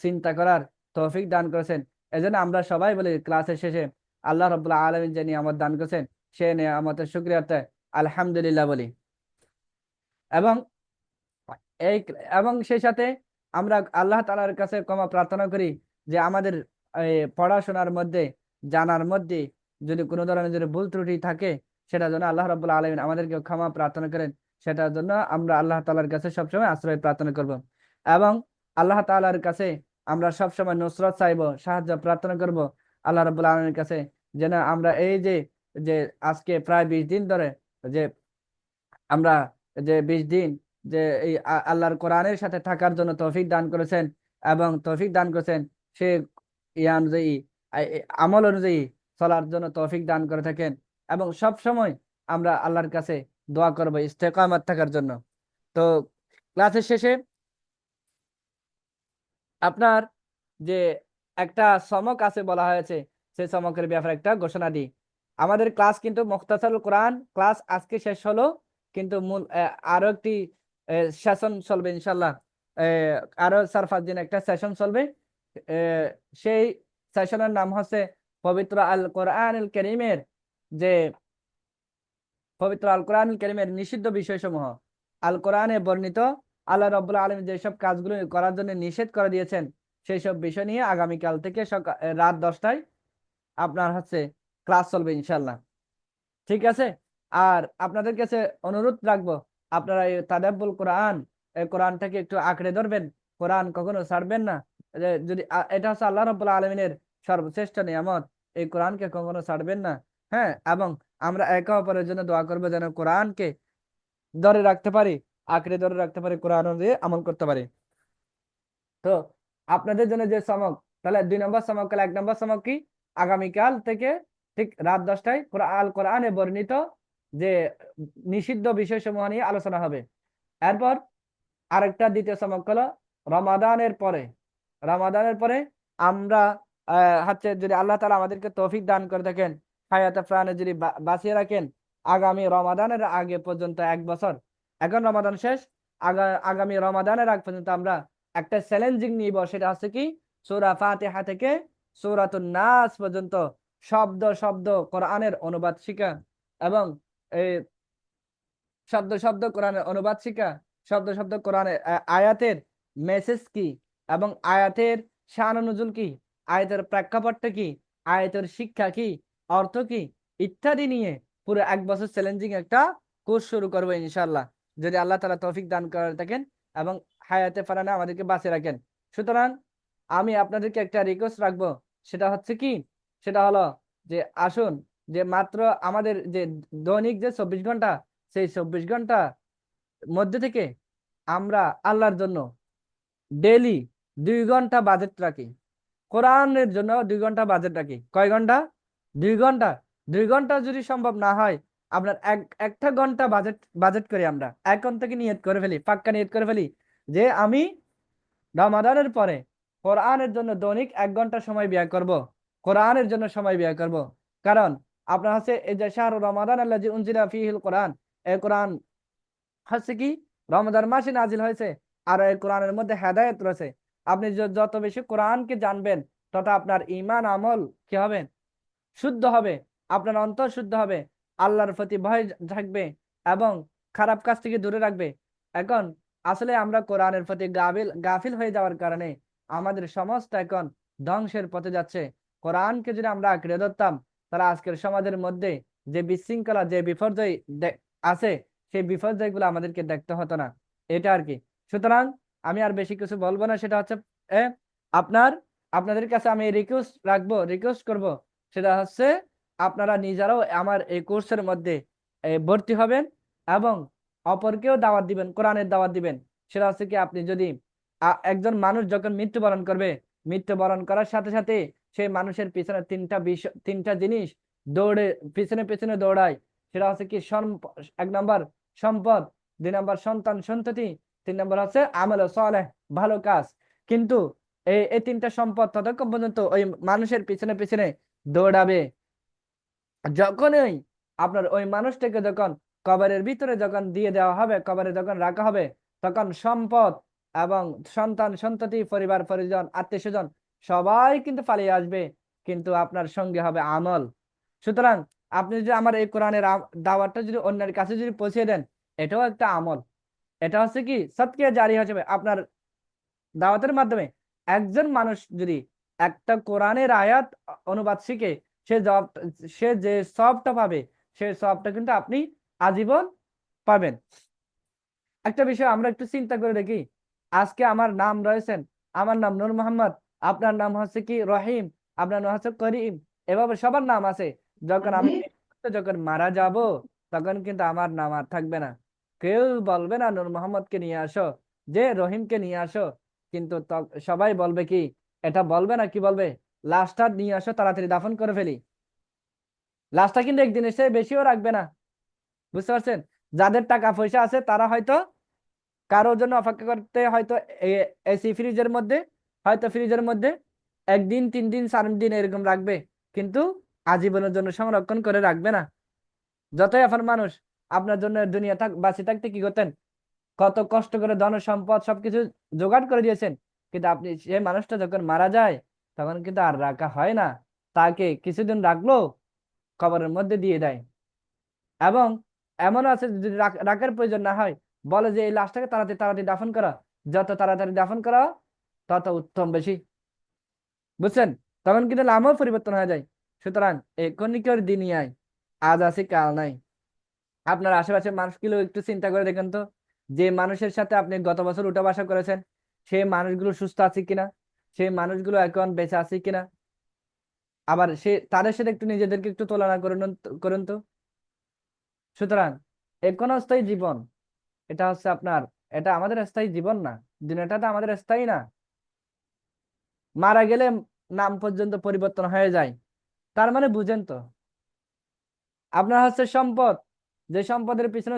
চিন্তা করার তৌফিক দান করেছেন। এজন্য আমরা সবাই বলি ক্লাসের শেষে আল্লাহ রাব্বুল আলামিন যে নিয়ামত দান করেছেন, সে নিয়ামতের শুকরিয়াতে আলহামদুলিল্লাহ বলি। এবং এই এবং সেই সাথে আমরা আল্লাহ তাআলার কাছে ক্ষমা প্রার্থনা করি যে আমাদের পড়াশোনার মধ্যে, জানার মধ্যে যদি কোনো ধরনের যদি ভুল ত্রুটি থাকে, সেটার জন্য আল্লাহ রাব্বুল আলামিন আমাদেরকে ক্ষমা প্রার্থনা করেন। সেটার জন্য আমরা আল্লাহ তাআলার কাছে সবসময় আশ্রয় প্রার্থনা করব। এবং আল্লাহ তাআলার কাছে আমরা সবসময় নুসরত চাইবো, সাহায্য প্রার্থনা করব আল্লাহ রাব্বুল আলামিনের কাছে, যেন আমরা এই যে যে আজকে প্রায় 20 দিন ধরে যে আমরা যে 20 দিন যে এই আল্লাহর কোরআনের সাথে থাকার জন্য তৌফিক দান করেছেন, এবং তৌফিক দান করেছেন সে ইয়া অনুযায়ী, আমল অনুযায়ী চলার জন্য তৌফিক দান করে থাকেন। এবং সব সময় আমরা আল্লাহর কাছে দোয়া করবো ইস্তেকামাত থাকার জন্য। তো ক্লাসের শেষে আপনার যে একটা চমক আছে বলা হয়েছে, সেই চমকের ব্যাপারে একটা ঘোষণা দিই। আমাদের ক্লাস কিন্তু মুখতাসারুল কোরআন ক্লাস আজকে শেষ হলো, কিন্তু মূল আরো একটি সেশন চলবে ইনশাল্লাহ। আরো 4-5 দিন একটা সেশন চলবে। সেই সেশনের নাম হচ্ছে পবিত্র আল কোরআনুল কারীমের, যে পবিত্র আল কোরআনুল কারীমের নিষিদ্ধ বিষয়সমূহ। আল কোরআনে বর্ণিত আল্লাহ রাব্বুল আলামিন যেসব কাজগুলো করার জন্য নিষেধ করে দিয়েছেন, সেই সব বিষয় নিয়ে আগামীকাল থেকে রাত 10টায় আপনার হচ্ছে ক্লাস চলবে ইনশাল্লাহ। ঠিক আছে। আর আপনাদের কাছে অনুরোধ রাখবো, আপনারা এই তাদাব্বুল কোরআন, এই কোরআনটাকে একটু আঁকড়ে ধরবেন। কোরআন কখনো ছাড়বেন না। যদি এটা হচ্ছে আল্লাহ রাব্বুল আলামিনের সর্বশ্রেষ্ঠ নিয়ামত, এই কোরআনকে কখনো ছাড়বেন না। হ্যাঁ, এবং আমরা একে অপরের জন্য দোয়া করবো যেন কোরআনকে ধরে রাখতে পারি, আঁকড়ে ধরে রাখতে পারি, কোরআন অনুযায়ী আমল করতে পারি। তো আপনাদের জন্য যে চমক, তাহলে 2 নম্বর চমক হলো, 1 নম্বর চমক কি, আগামীকাল থেকে ঠিক রাত 10টায় আল কোরআনে বর্ণিত যে নিষিদ্ধ বিষয়সমূহ নিয়ে আলোচনা হবে। এরপর আরেকটা দ্বিতীয় চমক হলো, রমাদানের পরে, রমাদানের পরে আমরা হচ্ছে যদি আল্লাহ তাআলা আমাদেরকে তৌফিক দান করে থাকেন, হায়াতে প্রাণে যদি বাঁচিয়ে রাখেন, আগামী রমাদানের আগে পর্যন্ত 1 বছর, এখন রমাদান শেষ, আগামী রমাদানের আগ পর্যন্ত আমরা একটা চ্যালেঞ্জিং নিব। সেটা হচ্ছে কি, সূরা ফাতিহা থেকে সূরাতুন নাস পর্যন্ত শব্দ শব্দ কোরআনের অনুবাদ শিখা, এবং এই শব্দ শব্দ কোরআনের অনুবাদ শিখা, শব্দ শব্দ কোরআনের আয়াতের মেসেজ কি, এবং আয়াতের শান নুজুল কি, আয়াতের প্রেক্ষাপটটা কি, আয়াতের শিক্ষা কি, অর্থ কি, ইত্যাদি নিয়ে পুরো 1 বছর চ্যালেঞ্জিং একটা কোর্স শুরু করবো ইনশাল্লাহ, যদি আল্লাহ তাআলা তৌফিক দান করে থাকেন এবং হায়াতে ফারানা আমাদেরকে বাঁচিয়ে রাখেন। সুতরাং আমি আপনাদেরকে একটা রিকোয়েস্ট রাখবো, সেটা হচ্ছে কি, সেটা হলো যে আসুন, যে মাত্র আমাদের যে দৈনিক যে 24 ঘন্টা, সেই 24 ঘন্টা মধ্যে থেকে আমরা আল্লাহর জন্য ডেইলি 2 ঘন্টা বাজেট রাখি। কোরআনের জন্য 2 ঘন্টা বাজেট রাখি। কয় ঘন্টা? 2 ঘন্টা। 2 ঘন্টা যদি সম্ভব না হয়, আপনার একটা ঘন্টা বাজেট বাজেট করি আমরা, এখন থেকে নিয়ত করে ফেলি, পাক্কা নিয়ত করে ফেলি যে আমি রমাদানের পরে কোরআনের জন্য দৈনিক 1 ঘন্টা সময় ব্যয় করব, কোরআনের জন্য সময় ব্যয় করব। কারণ আপনার হচ্ছে এই যে শাহরু রমাদান আল্লাযী উনজিলা ফীহিল কোরআন, এই কোরআন হচ্ছে কি রমজান মাসে নাজিল হয়েছে, আর এই কোরআনের মধ্যে হেদায়েত রয়েছে। আপনি যত বেশি কোরআনকে জানবেন, তত আপনার ঈমান আমল কি হবে? শুদ্ধ হবে, আপনার অন্তর শুদ্ধ হবে, আল্লাহর প্রতি ভয় থাকবে, এবং খারাপ কাজ থেকে দূরে রাখবে। এখন আসলে আমরা কোরআনের প্রতি গাফিল হয়ে যাওয়ার কারণে আমাদের সমস্ত এখন ধ্বংসের পথে যাচ্ছে। কোরআনকে যদি আমরা আঁকড়ে ধরতাম, তাহলে আজকের সমাজের মধ্যে যে বিশৃঙ্খলা, যে বিপর্যয় আছে, সেই বিপর্যয়গুলো আমাদেরকে দেখতে হতো না। এটা আর কি। সুতরাং আমি আর বেশি কিছু বলবো না। সেটা হচ্ছে এ, আপনার আপনাদের কাছে আমি রিকোয়েস্ট রাখবো, রিকোয়েস্ট করব, সেটা হচ্ছে আপনারা নিজেরাও আমার এই কোর্সের মধ্যে ভর্তি হবেন, এবং অপরকেও দাওয়াত দিবেন, কোরআনের দাওয়াত দিবেন। সেটা হচ্ছে কি, আপনি যদি একজন মানুষ যখন মৃত্যুবরণ করবে, মৃত্যুবরণ করার সাথে সাথে সেই মানুষের পিছনে তিনটা জিনিস দৌড়ে, পিছনে পিছনে দৌড়ায়। সেটা হচ্ছে কি, 1 নম্বর সম্পদ, 2 নম্বর সন্তান সন্ততি, 3 নম্বর হচ্ছে আমল সালেহ, ভালো কাজ। কিন্তু এই 3টা সম্পদ ততক্ষণ পর্যন্ত ওই মানুষের পিছনে পিছনে দৌড়াবে, যখনই আপনার ওই মানুষটাকে যখন কবরের ভিতরে যখন দিয়ে দেওয়া হবে, কবরে যখন রাখা হবে, তখন সম্পদ এবং সন্তান সন্ততি, পরিবার পরিজন, আত্মীয় স্বজন সবাই কিন্তু পালিয়ে আসবে, কিন্তু আপনার সঙ্গে হবে আমল। সুতরাং আপনি যদি আমার এই কোরআনের দাওয়াতটা যদি অন্যের কাছে যদি পৌঁছে দেন, এটাও একটা আমল। এটা হচ্ছে কি, সদকা জারি হবে আপনার দাওয়াতের মাধ্যমে। একজন মানুষ যদি একটা কোরআনের আয়াত অনুবাদ শিখে, সে জব সে যে সবটা পাবে, সে সবটা কিন্তু আপনি আজীবন পাবেন। একটা বিষয় আমরা একটু চিন্তা করে দেখি, আজকে আমার নাম রয়েছেন, আমার নাম নূর মোহাম্মদ, আপনার নাম হচ্ছে কি রহিম, আপনার নাম হচ্ছে করিম, এভাবে সবার নাম আছে। যখন আমি যখন মারা যাব, তখন কিন্তু আমার নাম আর থাকবে না। কেউ বলবে না নূর মোহাম্মদকে নিয়ে আসো, যে রহিমকে নিয়ে আসো। কিন্তু সবাই বলবে কি, এটা বলবে না, কি বলবে, লাশটা নিয়ে আসো, তাড়াতাড়ি দাফন করে ফেলি। লাশটা কিন্তু একদিন এসে বেশিও রাখবে না। বুঝতে পারছেন? যাদের টাকা পয়সা আছে তারা হয়তো কারোর জন্য অপেক্ষা করতে, হয়তো এসি ফ্রিজের মধ্যে, হয়তো ফ্রিজের মধ্যে 1 দিন 3 দিন 4 দিন এরকম রাখবে, কিন্তু আজীবনের জন্য সংরক্ষণ করে রাখবে না। যতই এখন মানুষ আপনার জন্য দুনিয়া বাঁচে থাকতে কি করতেন, কত কষ্ট করে ধন সম্পদ সবকিছু জোগাড় করে দিয়েছেন, কিন্তু আপনি সে মানুষটা যখন মারা যায়, তখন কিন্তু আর রাখা হয় না। তাকে কিছুদিন রাখলো, কবরের মধ্যে দিয়ে দেয়। এবং এমন আছে যদি রাখার প্রয়োজন না হয়, বলে যে এই লাশটাকে তাড়াতাড়ি তাড়াতাড়ি দাফন করা, যত তাড়াতাড়ি দাফন করা তত উত্তম বেশি। বুঝছেন? তখন কিন্তু নামও পরিবর্তন হয়ে যায়। সুতরাং এক্ষণিকের দুনিয়ায় আজ আছে কাল নাই। আপনার আশেপাশের মানুষগুলো একটু চিন্তা করে দেখেন তো, যে মানুষের সাথে আপনি গত বছর উঠা বসা করেছেন, সেই মানুষগুলো সুস্থ আছে কিনা, সেই মানুষগুলো এখন বেঁচে আছে কিনা। আবার তাদের সাথে একটু নিজেদেরকে একটু তুলনা করুন তো। সুতরাং ক্ষণস্থায়ী জীবন, এটা হচ্ছে আপনার, এটা আমাদের স্থায়ী জীবন না। দুনিয়াটা তো আমাদের স্থায়ী না। মারা গেলে নাম পর্যন্ত পরিবর্তন হয়ে যায়। তার মানে বুঝেন তো, আপনার হচ্ছে সম্পদ, যে সম্পদের পিছনে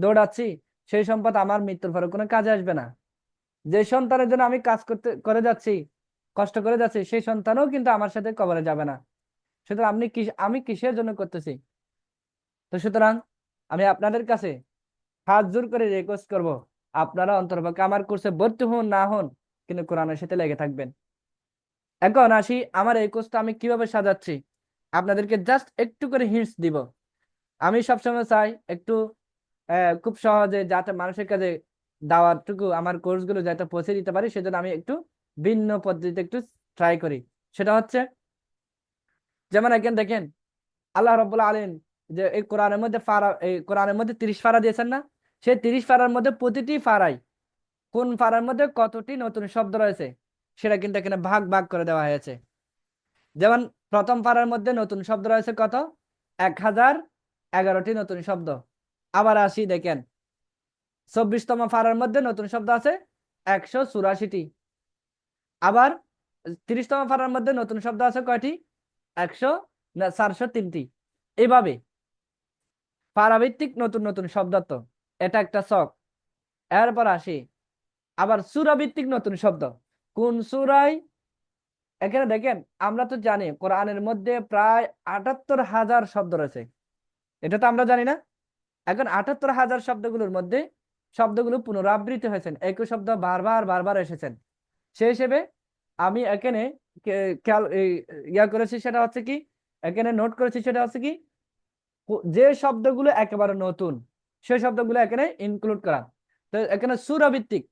দৌড়াচ্ছি, সেই সম্পদ আমার মৃত্যুর পরে কোনো কাজে আসবে না। যে সন্তানের জন্য আমি কাজ করে যাচ্ছি, কষ্ট করে যাচ্ছি, সেই সন্তানও কিন্তু আমার সাথে কবরে যাবে না। সুতরাং আমি কিসের জন্য করতেছি? তো সুতরাং আমি আপনাদের কাছে হাত জোর করে রিকোয়েস্ট করব, আপনারা অন্তর্পক্ষে আমার কোর্সে ভর্তি হন না হন, কিন্তু কোরআনের সাথে লেগে থাকবেন। এখন আসি আমার এই কোর্সটা আমি কিভাবে সাজাচ্ছি, আপনাদেরকে জাস্ট একটু করে হিন্টস দিব। আমি সবসময় চাই একটু খুব সহজে যাতে মানুষের কাছে দাওয়াতটুকু আমার কোর্সগুলো যাতে পৌঁছে দিতে পারি, সেজন্য আমি একটু ভিন্ন পদ্ধতিতে একটু ট্রাই করি। সেটা হচ্ছে, যেমন একজন দেখেন, আল্লাহ রাব্বুল আলামিন যে এই কোরআনের মধ্যে 30 পারা দিয়েছেন না? সেই 30 পারার মধ্যে প্রতিটি পারায় কোন পারার মধ্যে কতটি নতুন শব্দ রয়েছে, সেটা কিন্তু এখানে ভাগ ভাগ করে দেওয়া হয়েছে। যেমন প্রথম পারার মধ্যে নতুন শব্দ রয়েছে কত? 1011টি নতুন শব্দ। আবার আসি দেখেন, 24তম পারার মধ্যে নতুন শব্দ আছে 184টি। আবার 30তম পারার মধ্যে নতুন শব্দ আছে কয়টি? 403টি। এইভাবে পারাভিত্তিক নতুন নতুন শব্দার্থ, এটা একটা ছক। এরপর আসি আবার সূরা ভিত্তিক নতুন শব্দ। কোন সূরায়, এখানে দেখেন, আমরা তো জানি কোরআনের মধ্যে প্রায় 78,000 শব্দ রয়েছে, এটা তো আমরা জানি না? এখন 78,000 শব্দগুলোর মধ্যে শব্দগুলো পুনরাবৃত্তি হয়েছেন, একই শব্দ বারবার বারবার এসেছেন। সেই হিসেবে আমি এখানে ইয়া করেছি, সেটা হচ্ছে কি, এখানে নোট করেছি, সেটা হচ্ছে কি, যে শব্দগুলো একেবারে নতুন, সেই শব্দগুলো এখানে ইনক্লুড করা। তো এখানে সূরা ভিত্তিক,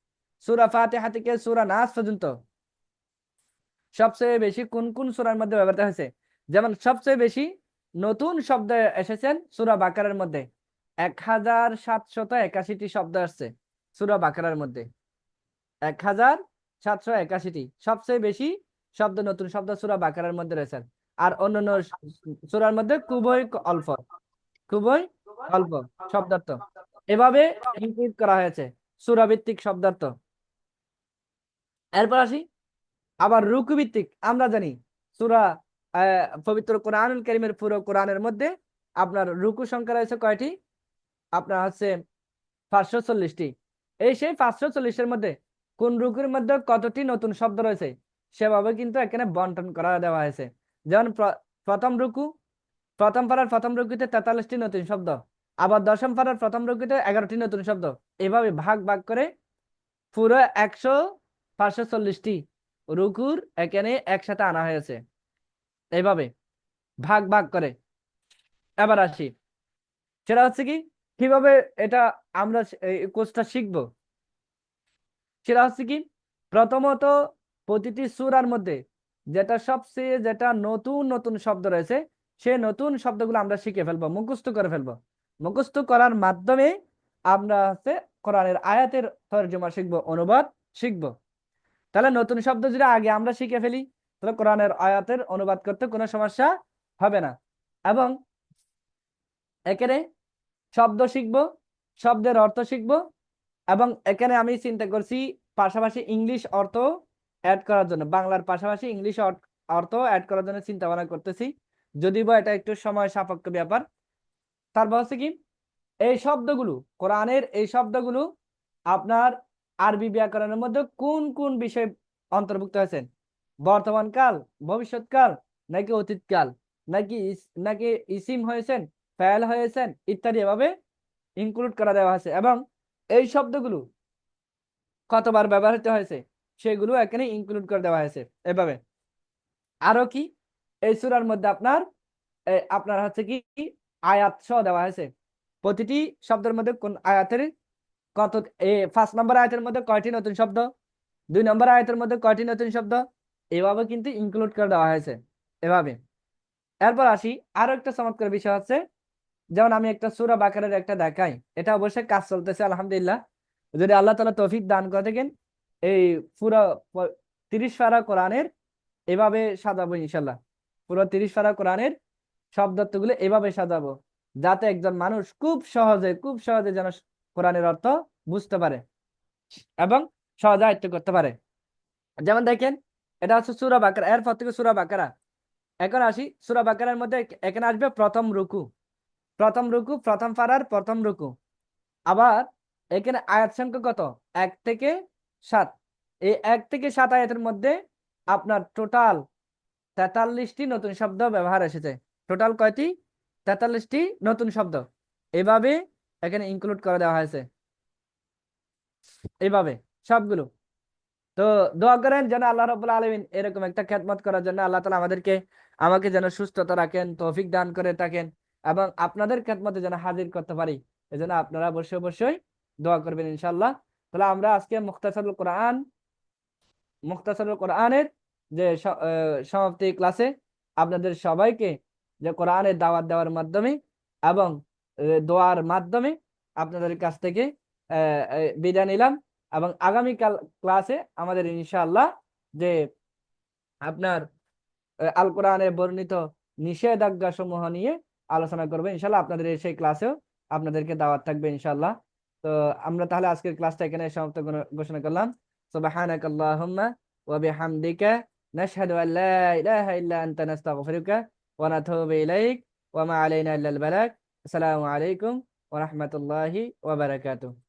সূরা ফাতিহা থেকে সূরা নাস পর্যন্ত সবচেয়ে বেশি কোন কোন সূরার মধ্যে ব্যবহৃত হয়েছে? যেমন সবচেয়ে বেশি নতুন শব্দ এসেছেন সূরা বাকারার মধ্যে, 1781টি শব্দ আসছে সূরা বাকারার মধ্যে। 1781টি সবচেয়ে বেশি শব্দ, নতুন শব্দ সূরা বাকারার মধ্যে রয়েছে। আর অন্যান্য সূরার মধ্যে খুবই অল্প, খুবই অল্প শব্দার্থ এভাবে ইনক্লুড করা হয়েছে, সূরা ভিত্তিক শব্দার্থ। এরপর আসি আবার রুকু ভিত্তিক। আমরা জানি সূরা পবিত্র কোরআনুল কারীমের পুরো কোরআনের মধ্যে আপনার রুকু সংখ্যা রয়েছে কয়টি? আপনার হচ্ছে 540টি। এই সেই 540-এর মধ্যে কোন রুকুর মধ্যে কতটি নতুন শব্দ রয়েছে, সেভাবে কিন্তু এখানে বন্টন করা দেওয়া হয়েছে। যেমন প্রথম রুকু, প্রথম পারার প্রথম রুকুতে 43টি নতুন শব্দ, আবার দশম পারার প্রথম রুকুতে 11টি নতুন শব্দ। এভাবে ভাগ ভাগ করে পুরো 540টি রুকুর এখানে একসাথে আনা হয়েছে, এইভাবে ভাগ ভাগ করে। এবার আসি, সেটা হচ্ছে কি, কিভাবে এটা আমরা এই কোর্সটা শিখবো। সেটা হচ্ছে কি, প্রথমত প্রতিটি সূরার মধ্যে যেটা নতুন নতুন শব্দ রয়েছে, সেই নতুন শব্দগুলো আমরা শিখে ফেলবো, মুখস্থ করে ফেলবো। মুখস্থ করার মাধ্যমে আমরা হচ্ছে কোরআনের আয়াতের তরজমা শিখবো, অনুবাদ শিখবো। তাহলে নতুন শব্দ যদি আগে আমরা শিখে ফেলি, তাহলে কোরআনের আয়াতের অনুবাদ করতে কোনো সমস্যা হবে না। এবং এখানে শব্দ শিখবো, শব্দের অর্থ শিখবো। এবং এখানে আমি চিন্তা করছি পাশাপাশি ইংলিশ অর্থ অ্যাড করার জন্য, বাংলার পাশাপাশি ইংলিশ অর্থ অ্যাড করার জন্য চিন্তা ভাবনা করতেছি, যদিও বা এটা একটু সময় সাপেক্ষ ব্যাপার। তারপর হচ্ছে কি, এই শব্দগুলো, কোরআনের এই শব্দগুলো আপনার আরবি ব্যাকরণের মধ্যে কোন কোন বিষয় অন্তর্ভুক্ত হয়েছেন, বর্তমান কাল, ভবিষ্যৎকাল, নাকি অতীতকাল, নাকি ইসিম হয়েছেন, ফাইল হয়েছেন, ইত্যাদি এভাবে ইনক্লুড করা দেওয়া হয়েছে। এবং এই শব্দগুলো কতবার ব্যবহৃত হয়েছে সেগুলো এখানে ইনক্লুড করে দেওয়া হয়েছে এভাবে। আরো কি, এই সূরার মধ্যে আপনার হচ্ছে কি আয়াত সহ দেওয়া হয়েছে, প্রতিটি শব্দের মধ্যে কোন আয়াতের ফার্স্ট নম্বর আয়াতের মধ্যে কয়টি নতুন শব্দ, 2 নম্বর আয়াতের মধ্যে কয়টি নতুন শব্দ, এভাবে কিন্তু ইনক্লুড করে দেওয়া হয়েছে এভাবে। এরপর আসি আরো একটা চমৎকার বিষয় হচ্ছে, যেমন আমি একটা সূরা বাকারার একটা দেখাই, এটা অবশ্যই কাজ চলতেছে আলহামদুলিল্লাহ। যদি আল্লাহ তাআলা তৌফিক দান করে থাকেন, এই পুরো 30 পারা কোরআনের এভাবে সাজাবো ইনশাল্লাহ। পুরো 30 পারা কোরআনের শব্দার্থগুলো এভাবে সাজাবো, যাতে একজন মানুষ খুব সহজে যেন কোরআনের অর্থ বুঝতে পারে এবং সহজে আয়ত্ত করতে পারে। যেমন দেখেন, এটা হচ্ছে সূরা বাকারা, এরপর থেকে সূরা বাকারা। এখন আসি সূরা বাকারার মধ্যে, এখানে আসবে প্রথম রুকু, প্রথম পারার প্রথম রুকু। আবার এখানে আয়াত সংখ্যা কত? 1 থেকে 7। এই 1 থেকে 7 আয়াতের মধ্যে আপনার টোটাল 43টি নতুন শব্দ ব্যবহার এসেছে। টোটাল কয়টি? 43টি নতুন শব্দ এভাবে এখানে ইনক্লুড করে দেওয়া হয়েছে, এইভাবে সবগুলো। তো দোয়া করেন যেন আল্লাহ রাব্বুল আলামিন এরকম একটা খেদমত করার জন্য আল্লাহ তাআলা আমাকে যেন সুস্থতা রাখেন, তৌফিক দান করে থাকেন, এবং আপনাদের খেদমতে যেন হাজির করতে পারি। এজন্য আপনারা অবশ্যই অবশ্যই দোয়া করবেন ইনশাআল্লাহ। তাহলে আমরা আজকে মুখতাসারুল কোরআনের যে সমাপ্তি ক্লাসে আপনাদের সবাইকে যে কোরআনের দাওয়াত দেওয়ার মাধ্যমে এবং দোয়ার মাধ্যমে আপনাদের কাছ থেকে বিদায় নিলাম। এবং আগামীকাল ক্লাসে আমাদের ইনশাআল্লাহ যে আপনার আল কোরআনে বর্ণিত নিষেধাজ্ঞা সমূহ নিয়ে আলোচনা করবে ইনশাআল্লাহ। আপনাদের সেই ক্লাসেও আপনাদেরকে দাওয়াত থাকবে ইনশাআল্লাহ। তো আমরা তাহলে আজকের ক্লাসটা এখানে সমাপ্ত ঘোষণা করলাম। সুবহানাকাল্লাহুম্মা ওয়া বিহামদিকা নাশহাদু আল লা ইলাহা ইল্লা আনতা নাস্তাগফিরুকা ওয়া নাতুবু ইলাইক ওয়া মা আলাইনা ইল্লাল বালাগ। আসসালামু আলাইকুম ওয়া রাহমাতুল্লাহি ওয়া বারাকাতুহু।